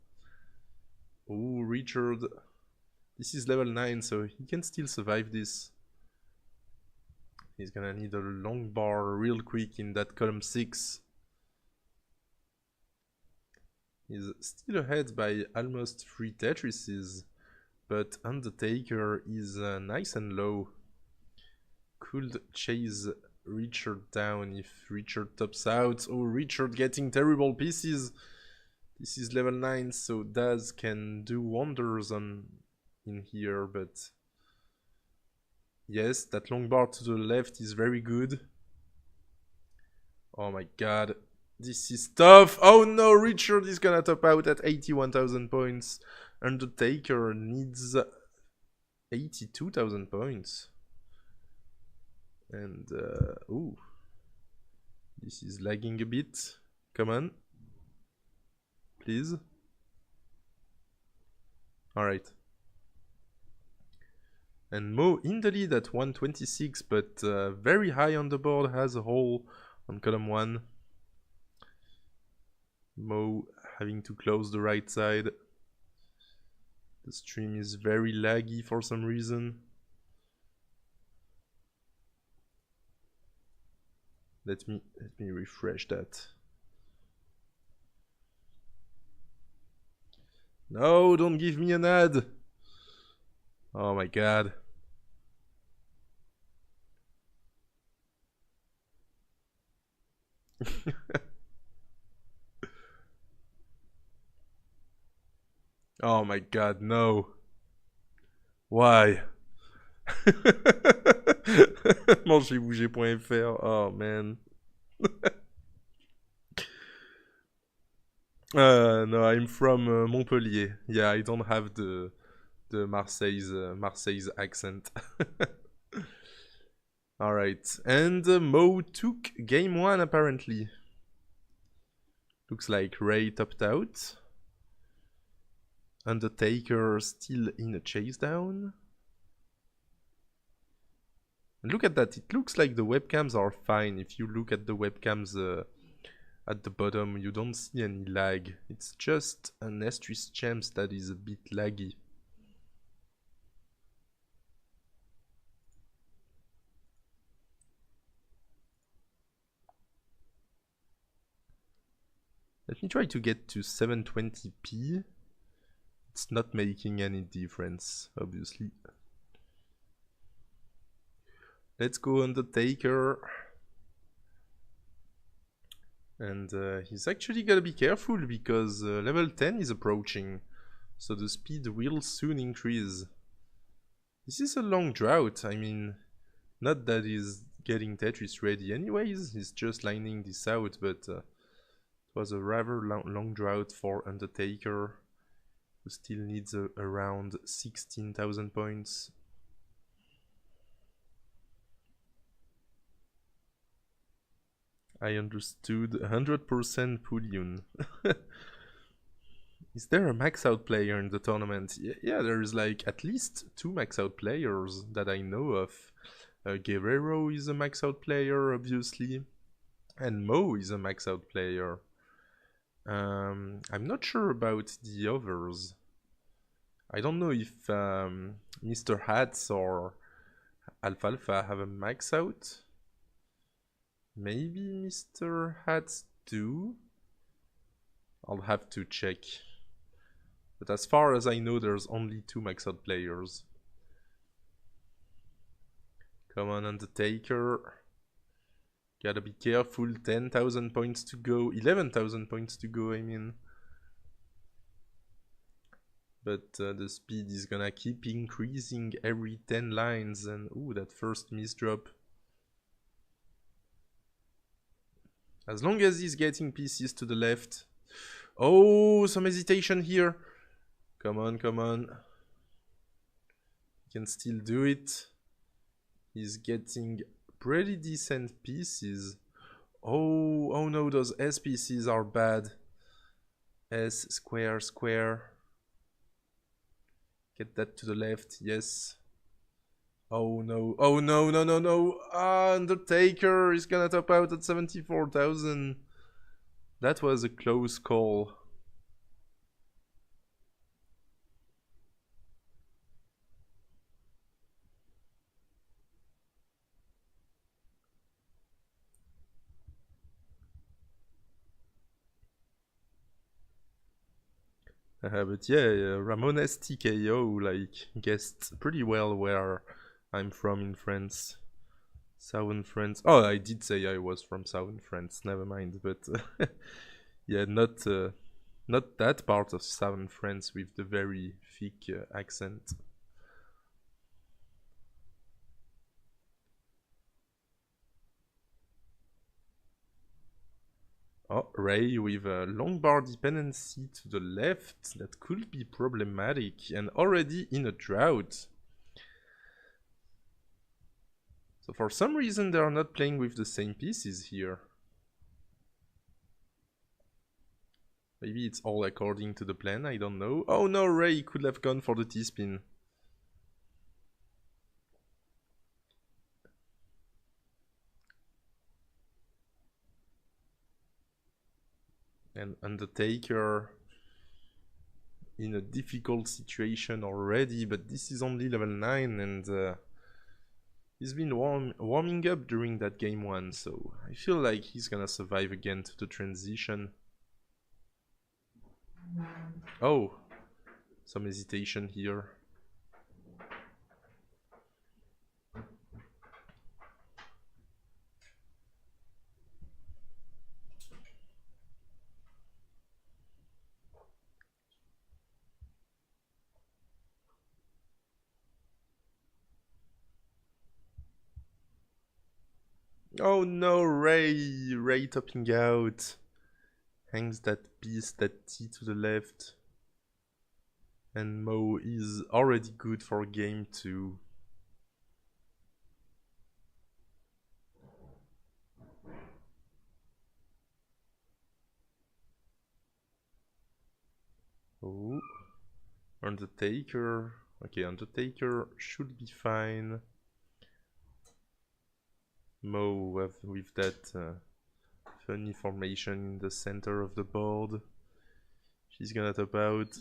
Oh, Richard. This is level 9, so he can still survive this. He's gonna need a long bar real quick in that column 6. He's still ahead by almost 3 Tetrises, but Undertaker is nice and low. Could chase Richard down if Richard tops out. Oh, Richard getting terrible pieces. This is level 9, so Daz can do wonders in here, but yes, that long bar to the left is very good. Oh my god, this is tough. Oh no, Richard is gonna top out at 81,000 points. Undertaker needs 82,000 points. And, ooh. This is lagging a bit. Come on. Please. Alright. And Mo in the lead at 126, but very high on the board, has a hole on column 1. Mo having to close the right side. The stream is very laggy for some reason. Let me refresh that. No, don't give me an ad. Oh my god. Oh my god, no. Why? Mangerbouger.fr. Oh man. No, I'm from Montpellier. Yeah, I don't have the Marseille's accent. Alright, and Mo took game 1 apparently. Looks like Ray topped out. Undertaker still in a chase down. And look at that, it looks like the webcams are fine. If you look at the webcams at the bottom, you don't see any lag. It's just an Estris Champs that is a bit laggy. Let me try to get to 720p. It's not making any difference, obviously. Let's go Undertaker. And he's actually gotta be careful because level 10 is approaching. So the speed will soon increase. This is a long drought. I mean, not that he's getting Tetris ready anyways. He's just lining this out, but it was a rather long drought for Undertaker, who still needs around 16,000 points. I understood. 100% Pullion. Is there a max out player in the tournament? Yeah, there is like at least 2 max out players that I know of. Guerrero is a max out player, obviously. And Mo is a max out player. I'm not sure about the others. I don't know if Mr. Hats or Alfalfa have a max out. Maybe Mr. Hats do. I'll have to check. But as far as I know, there's only 2 max out players. Come on, Undertaker. Gotta be careful. 10,000 points to go. 11,000 points to go, I mean. But the speed is gonna keep increasing every 10 lines. And ooh, that first misdrop. As long as he's getting pieces to the left. Oh, some hesitation here. Come on, come on. He can still do it. He's getting pretty decent pieces. Oh no, those S pieces are bad. S, square, square. Get that to the left, yes. Oh no, oh no, no, no, no. Ah, Undertaker is gonna top out at 74,000. That was a close call. But yeah, Ramones TKO like guessed pretty well where I'm from in France. Southern France. Oh, I did say I was from Southern France. Never mind. But yeah, not that part of Southern France with the very thick accent. Oh, Ray with a long bar dependency to the left. That could be problematic and already in a drought. So for some reason they are not playing with the same pieces here. Maybe it's all according to the plan, I don't know. Oh no, Ray could have gone for the T-spin. And Undertaker in a difficult situation already, but this is only level 9 and he's been warming up during that game 1, so I feel like he's gonna survive again to the transition. Oh, some hesitation here. Oh no, Ray topping out. Hangs that piece, that T to the left. And Mo is already good for game 2. Oh, Undertaker. Okay, Undertaker should be fine. Mo with that funny formation in the center of the board. She's gonna top out.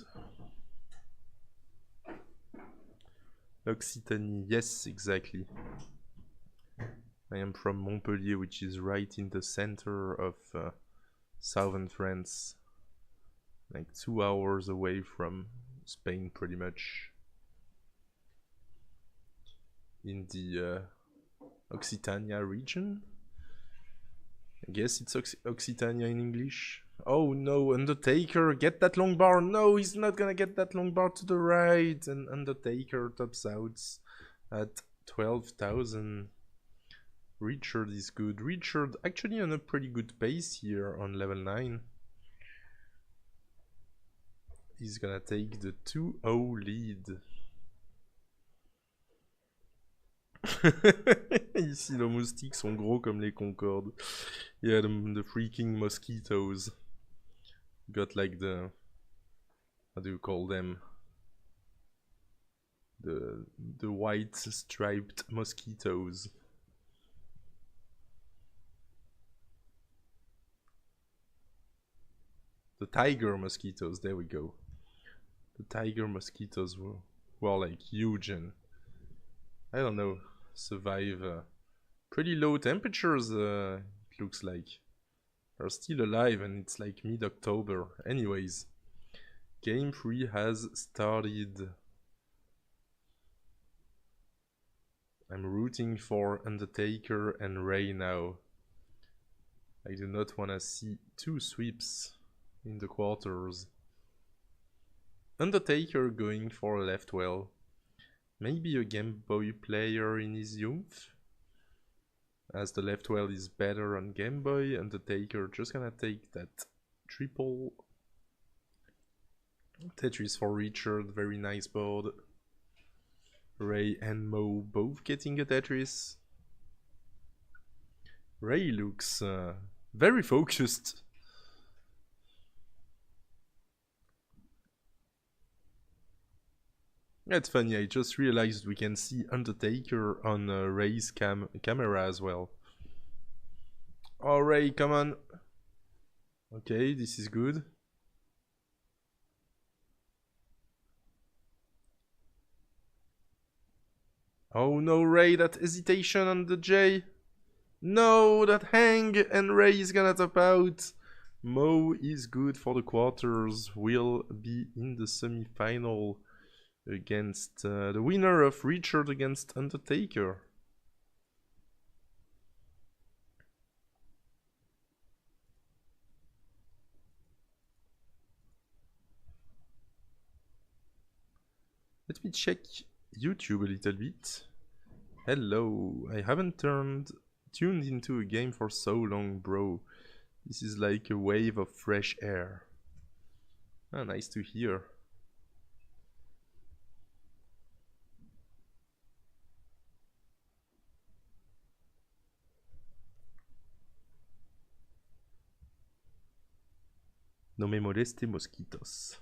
Occitanie, yes, exactly. I am from Montpellier, which is right in the center of southern France. Like 2 hours away from Spain, pretty much. In the Occitania region. I guess it's Occitania in English. Oh no, Undertaker, get that long bar. No, he's not gonna get that long bar to the right. And Undertaker tops out at 12,000. Richard is good. Richard actually on a pretty good pace here on level 9. He's gonna take the 2-0 lead. Ici, nos moustiques sont gros comme les Concordes. Yeah, the freaking mosquitoes. Got like the... How do you call them? The white striped mosquitoes. The tiger mosquitoes, there we go. The tiger mosquitoes were like huge and... I don't know, survive pretty low temperatures, it looks like. They're still alive and it's like mid-October. Anyways, game 3 has started. I'm rooting for Undertaker and Ray now. I do not want to see 2 sweeps in the quarters. Undertaker going for left well. Maybe a Game Boy player in his youth. As the left well is better on Game Boy, Undertaker just gonna take that triple. Tetris for Richard, very nice board. Ray and Mo both getting a Tetris. Ray looks very focused. That's funny, I just realized we can see Undertaker on Ray's camera as well. Oh, Ray, come on. Okay, this is good. Oh no, Ray, that hesitation on the J. No, that hang, and Ray is gonna tap out. Mo is good for the quarters. Will be in the semi-final against the winner of Richard against Undertaker. Let me check YouTube a little bit. Hello, I haven't tuned into a game for so long, bro. This is like a wave of fresh air. Ah, nice to hear. No me moleste mosquitos.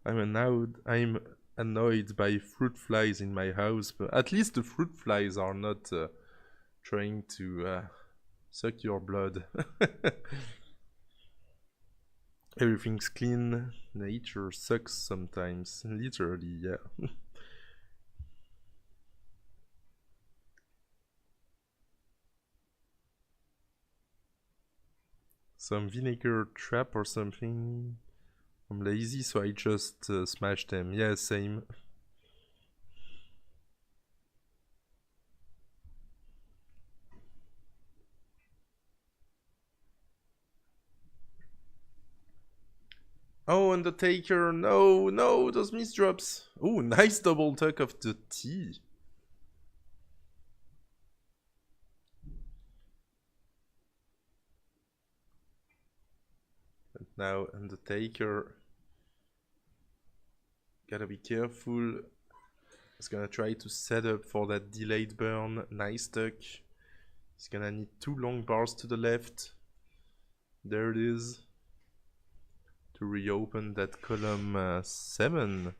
I'm annoyed by fruit flies in my house, but at least the fruit flies are not trying to suck your blood. Everything's clean. Nature sucks sometimes. Literally, yeah. Some vinegar trap or something. I'm lazy, so I just smash them. Yeah, same. Oh, Undertaker, no, no, those misdrops. Oh, nice double tuck of the T. And now Undertaker, gotta be careful. He's gonna try to set up for that delayed burn. Nice tuck. He's gonna need 2 long bars to the left. There it is. To reopen that column 7.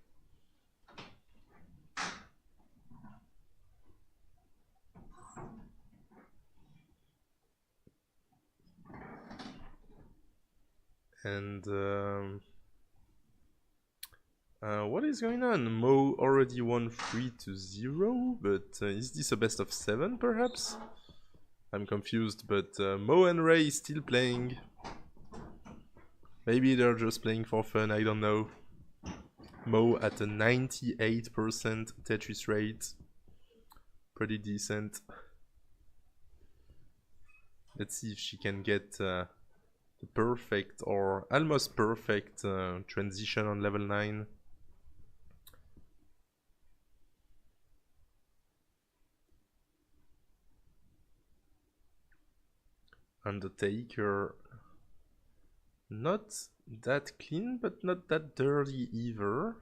And what is going on? Mo already won 3-0, but is this a best of 7 perhaps? I'm confused, but Mo and Ray still playing. Maybe they're just playing for fun, I don't know. Mo at a 98% Tetris rate. Pretty decent. Let's see if she can get the perfect or almost perfect transition on level 9. Undertaker, not that clean, but not that dirty either.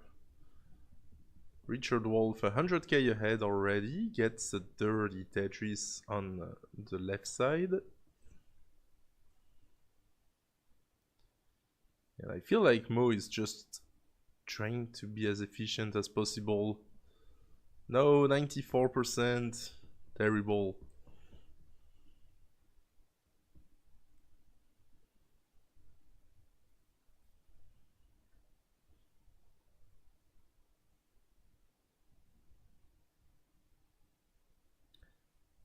Richard Wolf 100k ahead already, gets a dirty Tetris on the left side. And I feel like Mo is just trying to be as efficient as possible. No, 94%. Terrible.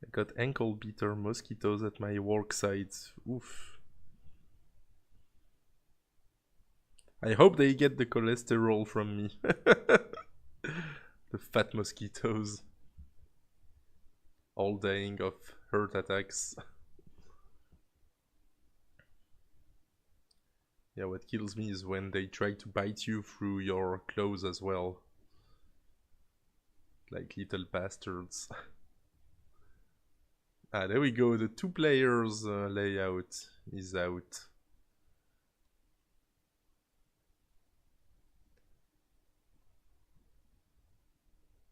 I got ankle beater mosquitoes at my work site. Oof. I hope they get the cholesterol from me. The fat mosquitoes. All dying of heart attacks. Yeah, what kills me is when they try to bite you through your clothes as well. Like little bastards. Ah, there we go. The 2 players layout is out.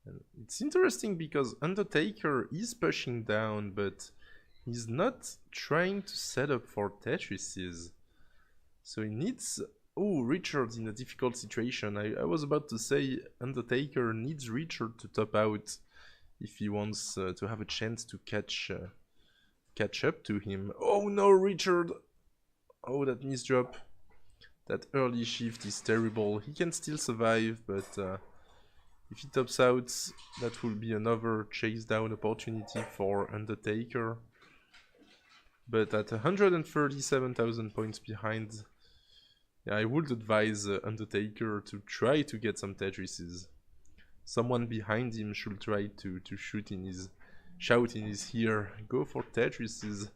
And it's interesting because Undertaker is pushing down, but he's not trying to set up for Tetrises. So he needs... Oh, Richard in a difficult situation. I was about to say Undertaker needs Richard to top out if he wants to have a chance to catch up to him. Oh no, Richard! Oh, that misdrop. That early shift is terrible. He can still survive, but if he tops out, that will be another chase down opportunity for Undertaker. But at 137,000 points behind, yeah, I would advise Undertaker to try to get some Tetrises. Someone behind him should try to shout in his ear, go for Tetrises.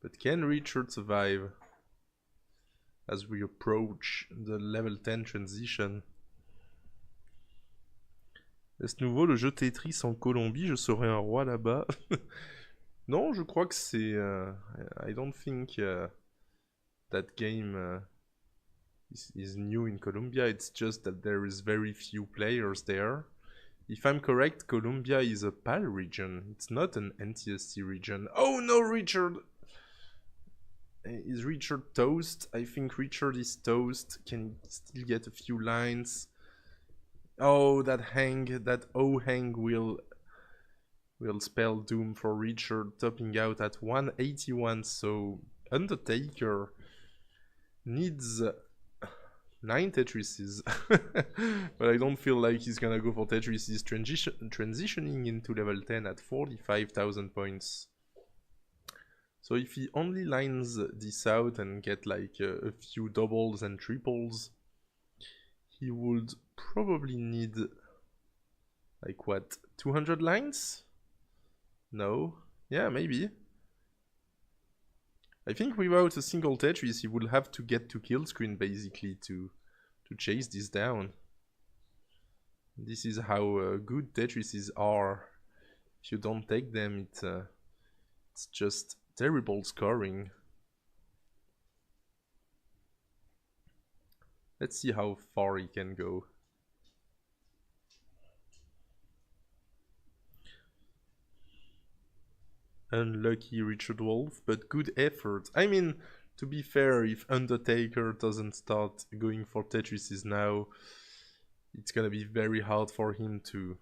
But can Richard survive as we approach the level 10 transition? Est-ce nouveau le jeu Tetris en Colombie? Je serai un roi là-bas. Non, je crois que c'est... I don't think that game is new in Colombia. It's just that there is very few players there. If I'm correct, Colombia is a PAL region. It's not an NTSC region. Oh no, Richard! Is Richard toast? I think Richard is toast. Can still get a few lines. Oh, that O hang will spell doom for Richard, topping out at 181. So Undertaker needs 9 Tetrises. But I don't feel like he's gonna go for Tetrises, transitioning into level 10 at 45,000 points. So if he only lines this out and get like a few doubles and triples, he would probably need like what, 200 lines? No? Yeah, maybe. I think without a single Tetris, he would have to get to kill screen basically to chase this down. This is how good Tetrises are. If you don't take them, it's just terrible scoring. Let's see how far he can go. Unlucky Richard Wolf, but good effort. I mean, to be fair, if Undertaker doesn't start going for Tetrises now, it's gonna be very hard for him to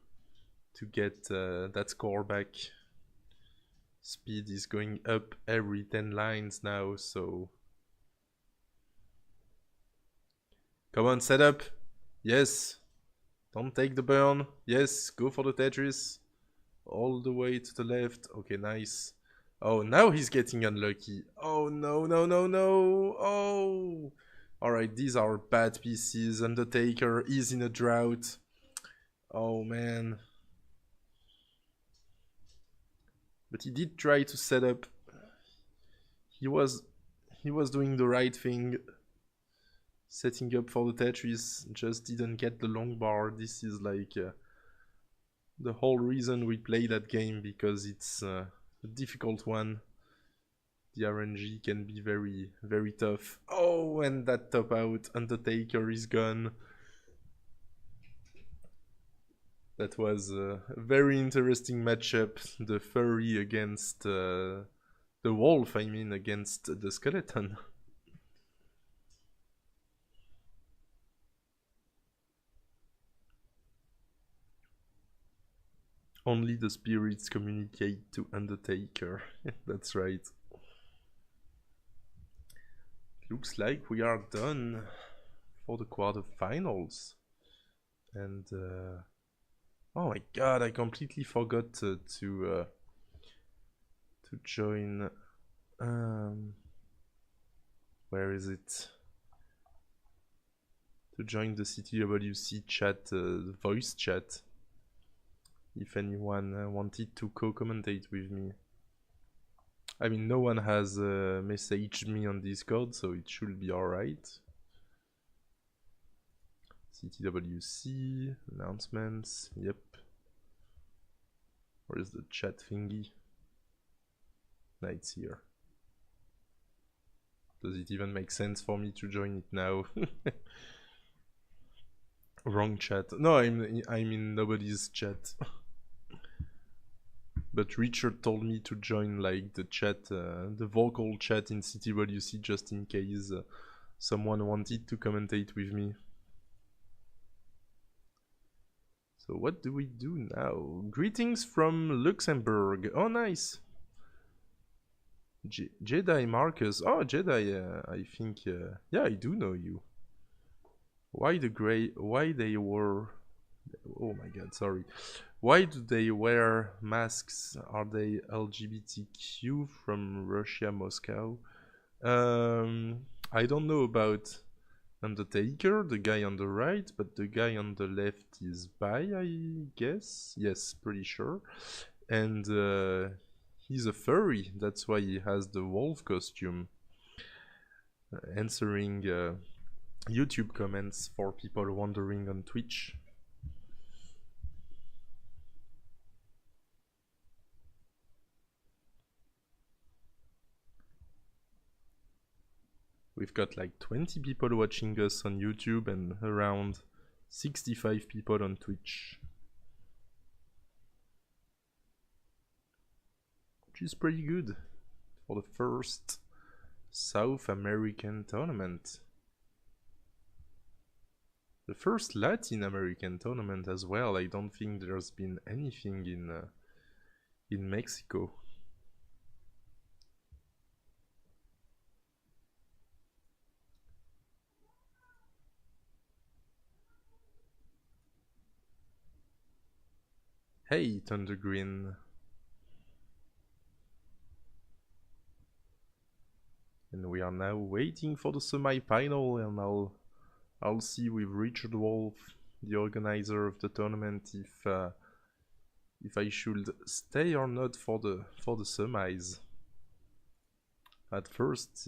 get that score back. Speed is going up every 10 lines now, so... Come on, set up! Yes! Don't take the burn! Yes, go for the Tetris! All the way to the left. Okay, nice. Oh, now he's getting unlucky. Oh, no, no, no, no! Oh! Alright, these are bad pieces. Undertaker is in a drought. Oh, man. But he did try to set up. He was doing the right thing. Setting up for the Tetris, just didn't get the long bar. This is like the whole reason we play that game, because it's a difficult one. The RNG can be very, very tough. Oh, and that top out, Undertaker is gone. That was a very interesting matchup. The furry against the wolf, I mean, against the skeleton. Only the spirits communicate to Undertaker. That's right. Looks like we are done for the quarterfinals. And oh my god, I completely forgot to join. Where is it? To join the CTWC chat, the voice chat. If anyone wanted to co-commentate with me. I mean, no one has messaged me on Discord, so it should be alright. CTWC, announcements, yep. Where is the chat thingy? No, it's here. Does it even make sense for me to join it now? Wrong chat. No, I'm in nobody's chat. But Richard told me to join like the chat, the vocal chat in CTWC, just in case someone wanted to commentate with me. So what do we do now? Greetings from Luxembourg. Oh, nice. Jedi Marcus. Oh, Jedi. I think. Yeah, I do know you. Why the gray? Why they were? Oh my God, sorry. Why do they wear masks? Are they LGBTQ from Russia, Moscow? I don't know about Undertaker, the guy on the right, but the guy on the left is bi, I guess. Yes, pretty sure. And he's a furry, that's why he has the wolf costume. Answering YouTube comments for people wondering on Twitch. We've got like 20 people watching us on YouTube and around 65 people on Twitch. Which is pretty good for the first South American tournament. The first Latin American tournament as well. I don't think there's been anything in Mexico. Hey, Thundergreen. And we are now waiting for the semi-final, and I'll see with Richard Wolf, the organizer of the tournament, if I should stay or not for the semis. At first,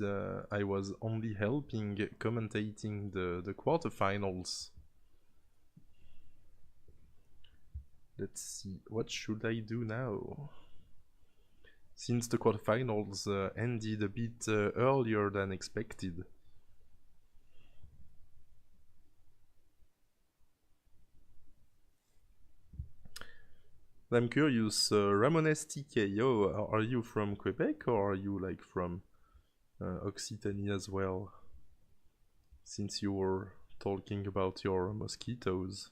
I was only helping commentating the quarterfinals. Let's see, what should I do now? Since the quarterfinals ended a bit earlier than expected. I'm curious, Ramones TKO, are you from Quebec or are you like from Occitanie as well? Since you were talking about your mosquitoes.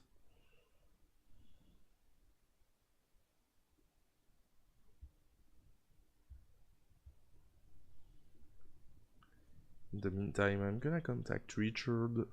In the meantime, I'm gonna contact Richard.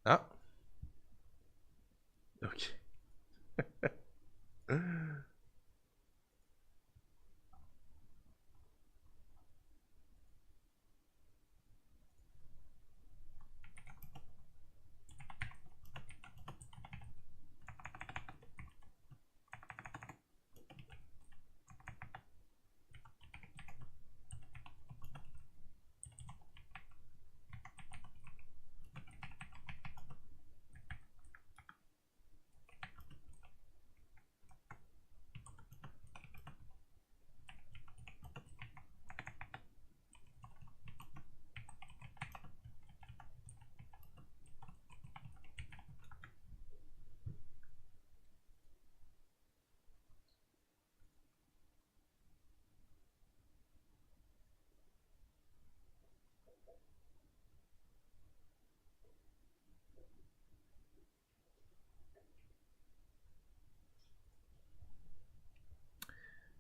Ah, okay.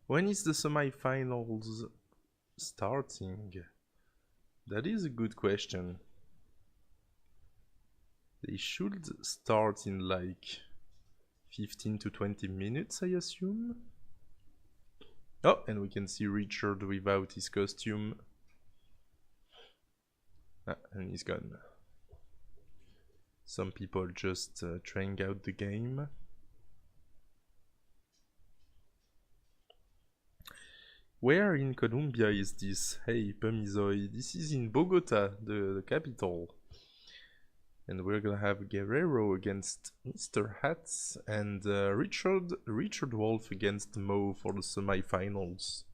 When is the semi-finals starting? That is a good question. They should start in like 15 to 20 minutes, I assume. Oh, and we can see Richard without his costume. Ah, and he's gone. Some people just trying out the game. Where in Colombia is this? Hey, Pemizoy. This is in Bogota, the capital. And we're gonna have Guerrero against Mr. Hats and Richard Wolf against Mo for the semi-finals.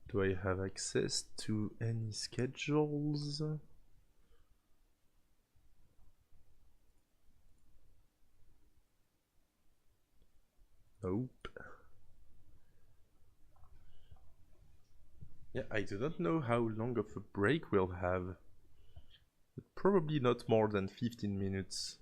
Do I have access to any schedules? Nope. Yeah, I do not know how long of a break we'll have. But probably not more than 15 minutes.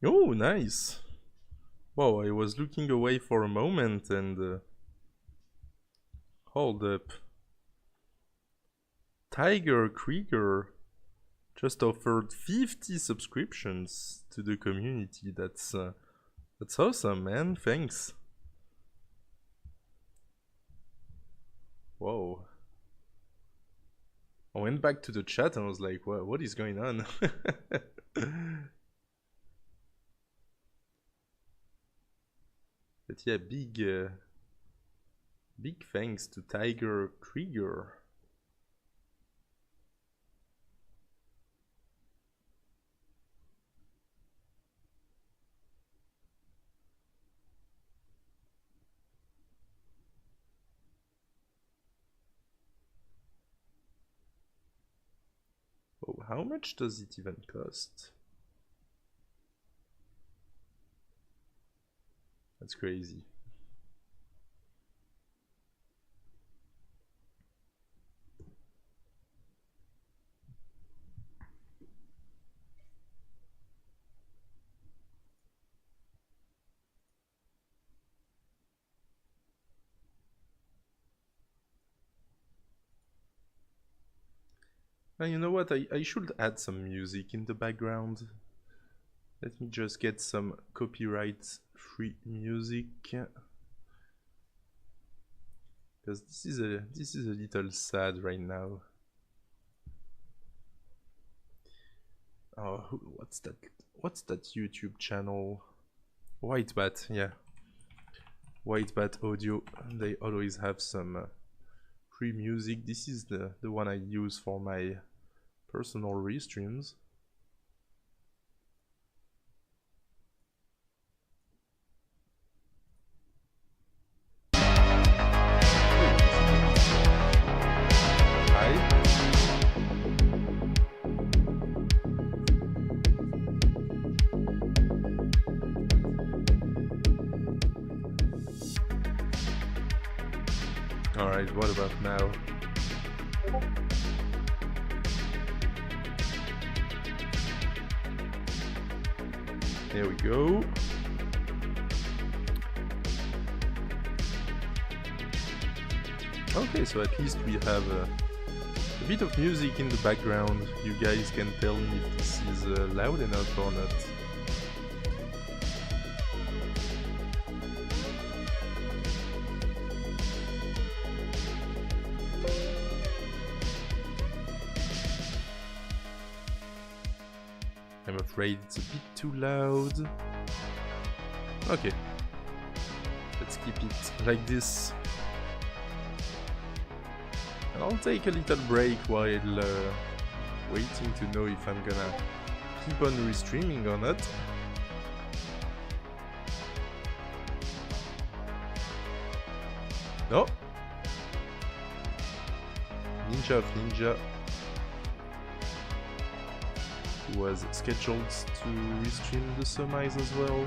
Oh, nice! Wow, I was looking away for a moment and... hold up. Tiger Krieger just offered 50 subscriptions to the community. That's awesome, man. Thanks. Whoa. I went back to the chat and was like, what is going on? But yeah, big thanks to Tiger Krieger. Oh, how much does it even cost? That's crazy. Now, you know what? I should add some music in the background. Let me just get some copyright-free music. Because this is a little sad right now. Oh, what's that? What's that YouTube channel? Whitebat, yeah. Whitebat Audio. They always have some free music. This is the one I use for my personal restreams. Alright, what about now? There we go. Okay, so at least we have a bit of music in the background. You guys can tell me if this is loud enough or not. I'm afraid it's a bit too loud. Okay. Let's keep it like this. And I'll take a little break while waiting to know if I'm gonna keep on restreaming or not. No. Ninja of Ninja, who was scheduled to restream the semis as well.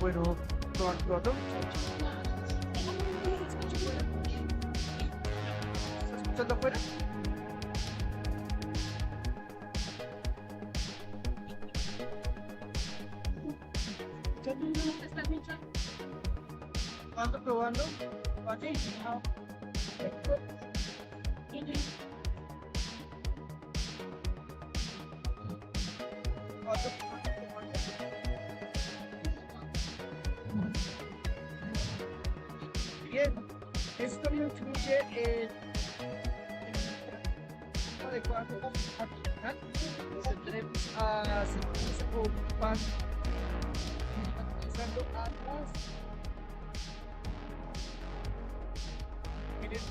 Bueno, probando. ¿Estás escuchando afuera? Probando. Bien, esto me incluye el adecuado al final. Tendremos a CTWC con pan utilizando ambas. Miren,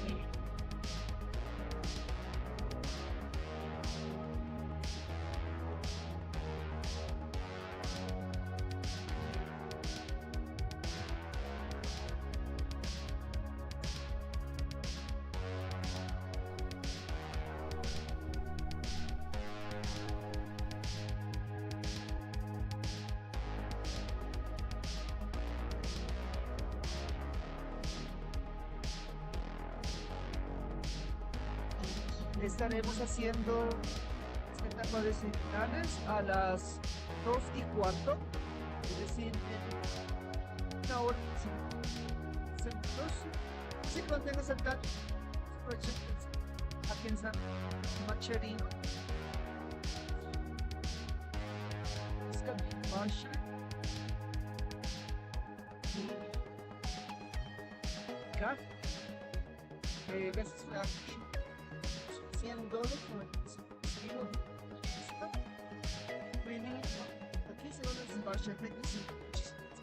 estaremos haciendo espectáculos finales a las 2:15, es decir, en una hora y 5 segundos. Si mantengas el tanto, aquí en San Macherino. $100 por el aquí se van a desmarchar con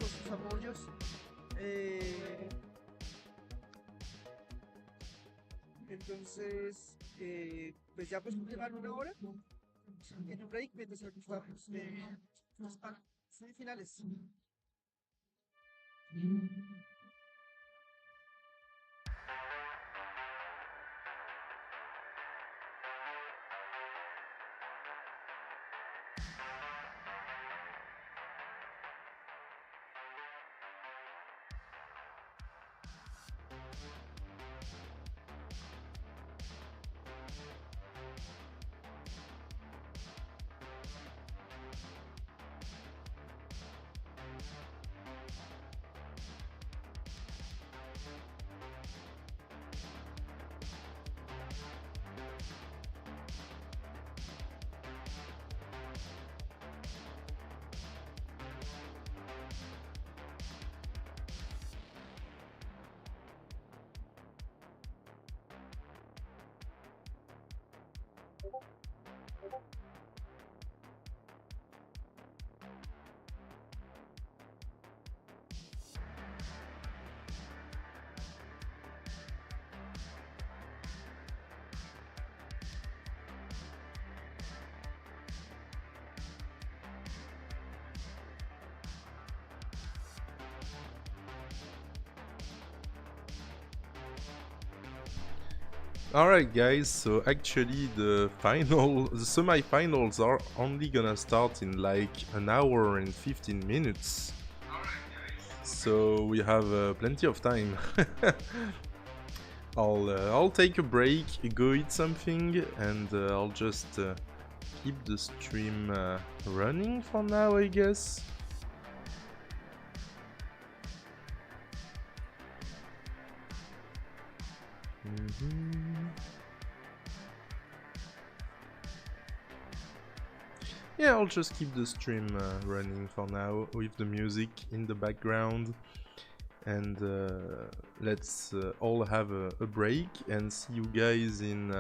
sus apoyos. Entonces, pues ya pues llevar una hora en un break mientras ajustamos los semifinales. Alright guys, so actually the semi-finals are only gonna start in like an hour and 15 minutes. So we have plenty of time. I'll take a break, go eat something, and I'll just keep the stream running for now, I guess. Yeah, I'll just keep the stream running for now with the music in the background. And let's all have a break and see you guys in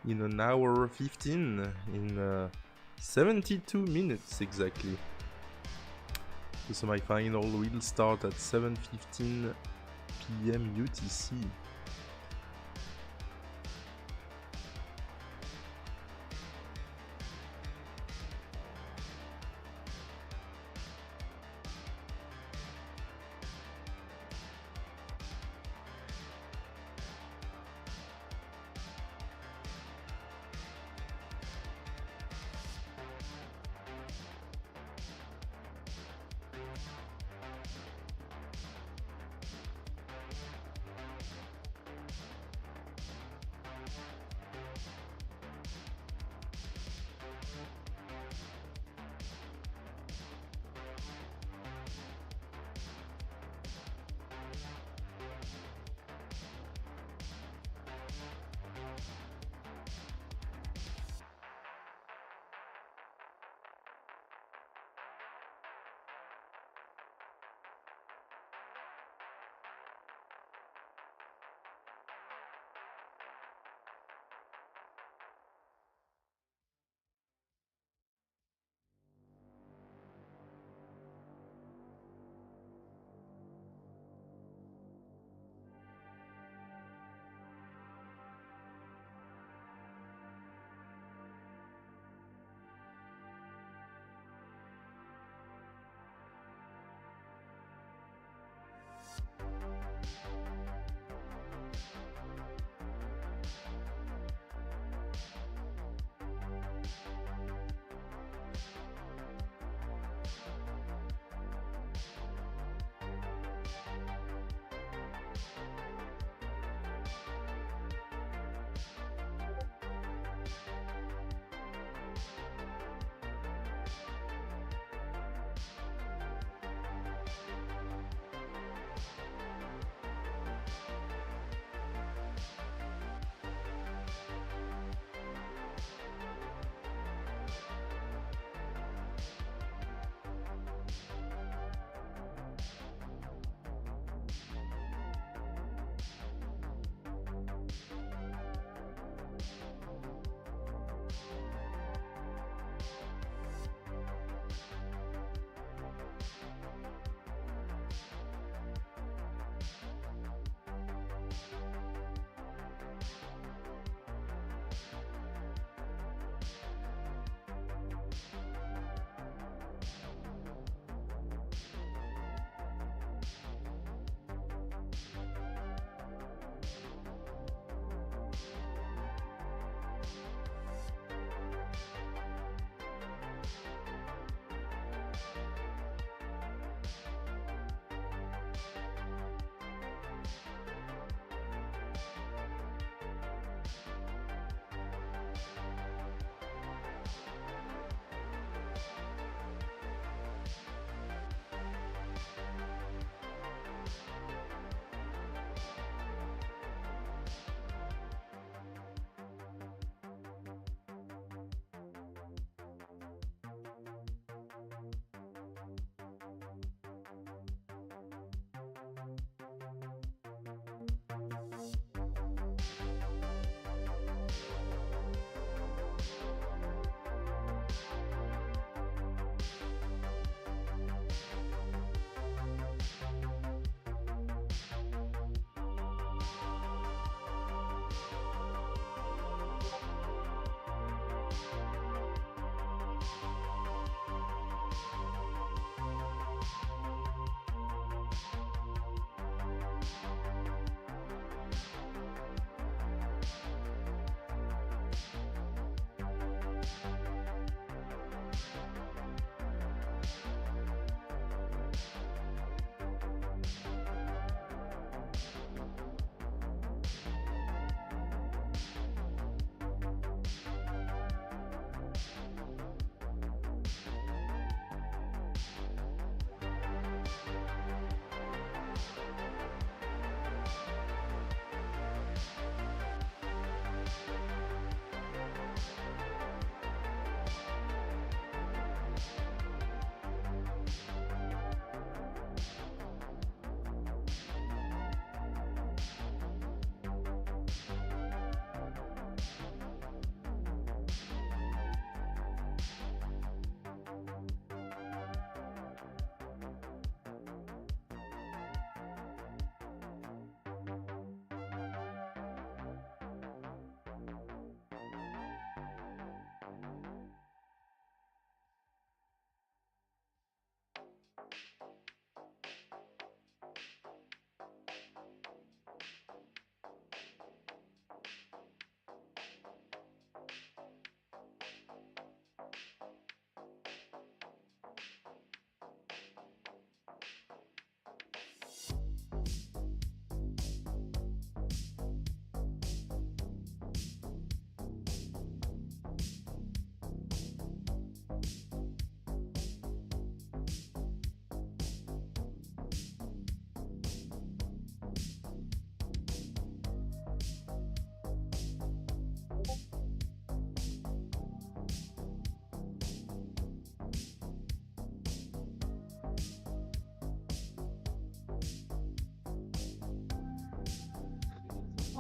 an hour 15, in 72 minutes exactly. The semi-final will start at 7:15 p.m. UTC.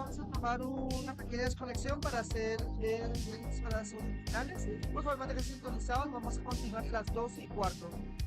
vamos a tomar una pequeña desconexión para hacer para las semifinales. Por favor, manténganse sintonizados, vamos a continuar a las 12:15.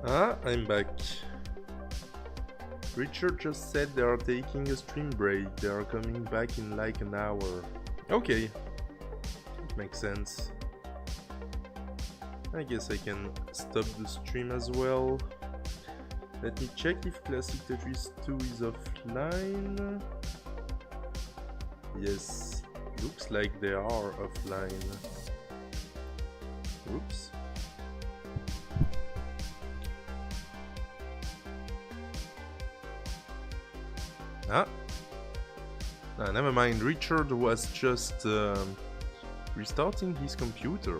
Ah, I'm back. Richard just said they are taking a stream break. They are coming back in like an hour. Okay. Makes sense. I guess I can stop the stream as well. Let me check if Classic Tetris 2 is offline. Yes, looks like they are offline. Oops. Ah, never mind. Richard was just restarting his computer.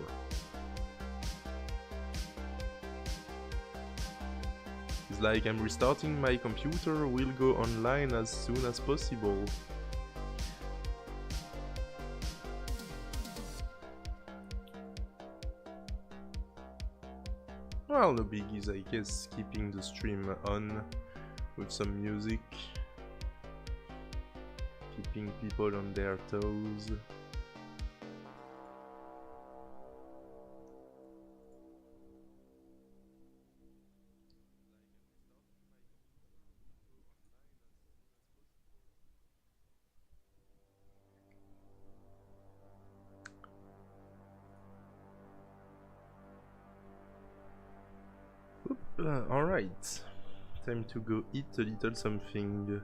It's like, I'm restarting my computer, we'll go online as soon as possible. Well, the big is, I guess, keeping the stream on with some music. Keeping people on their toes. Alright, time to go eat a little something.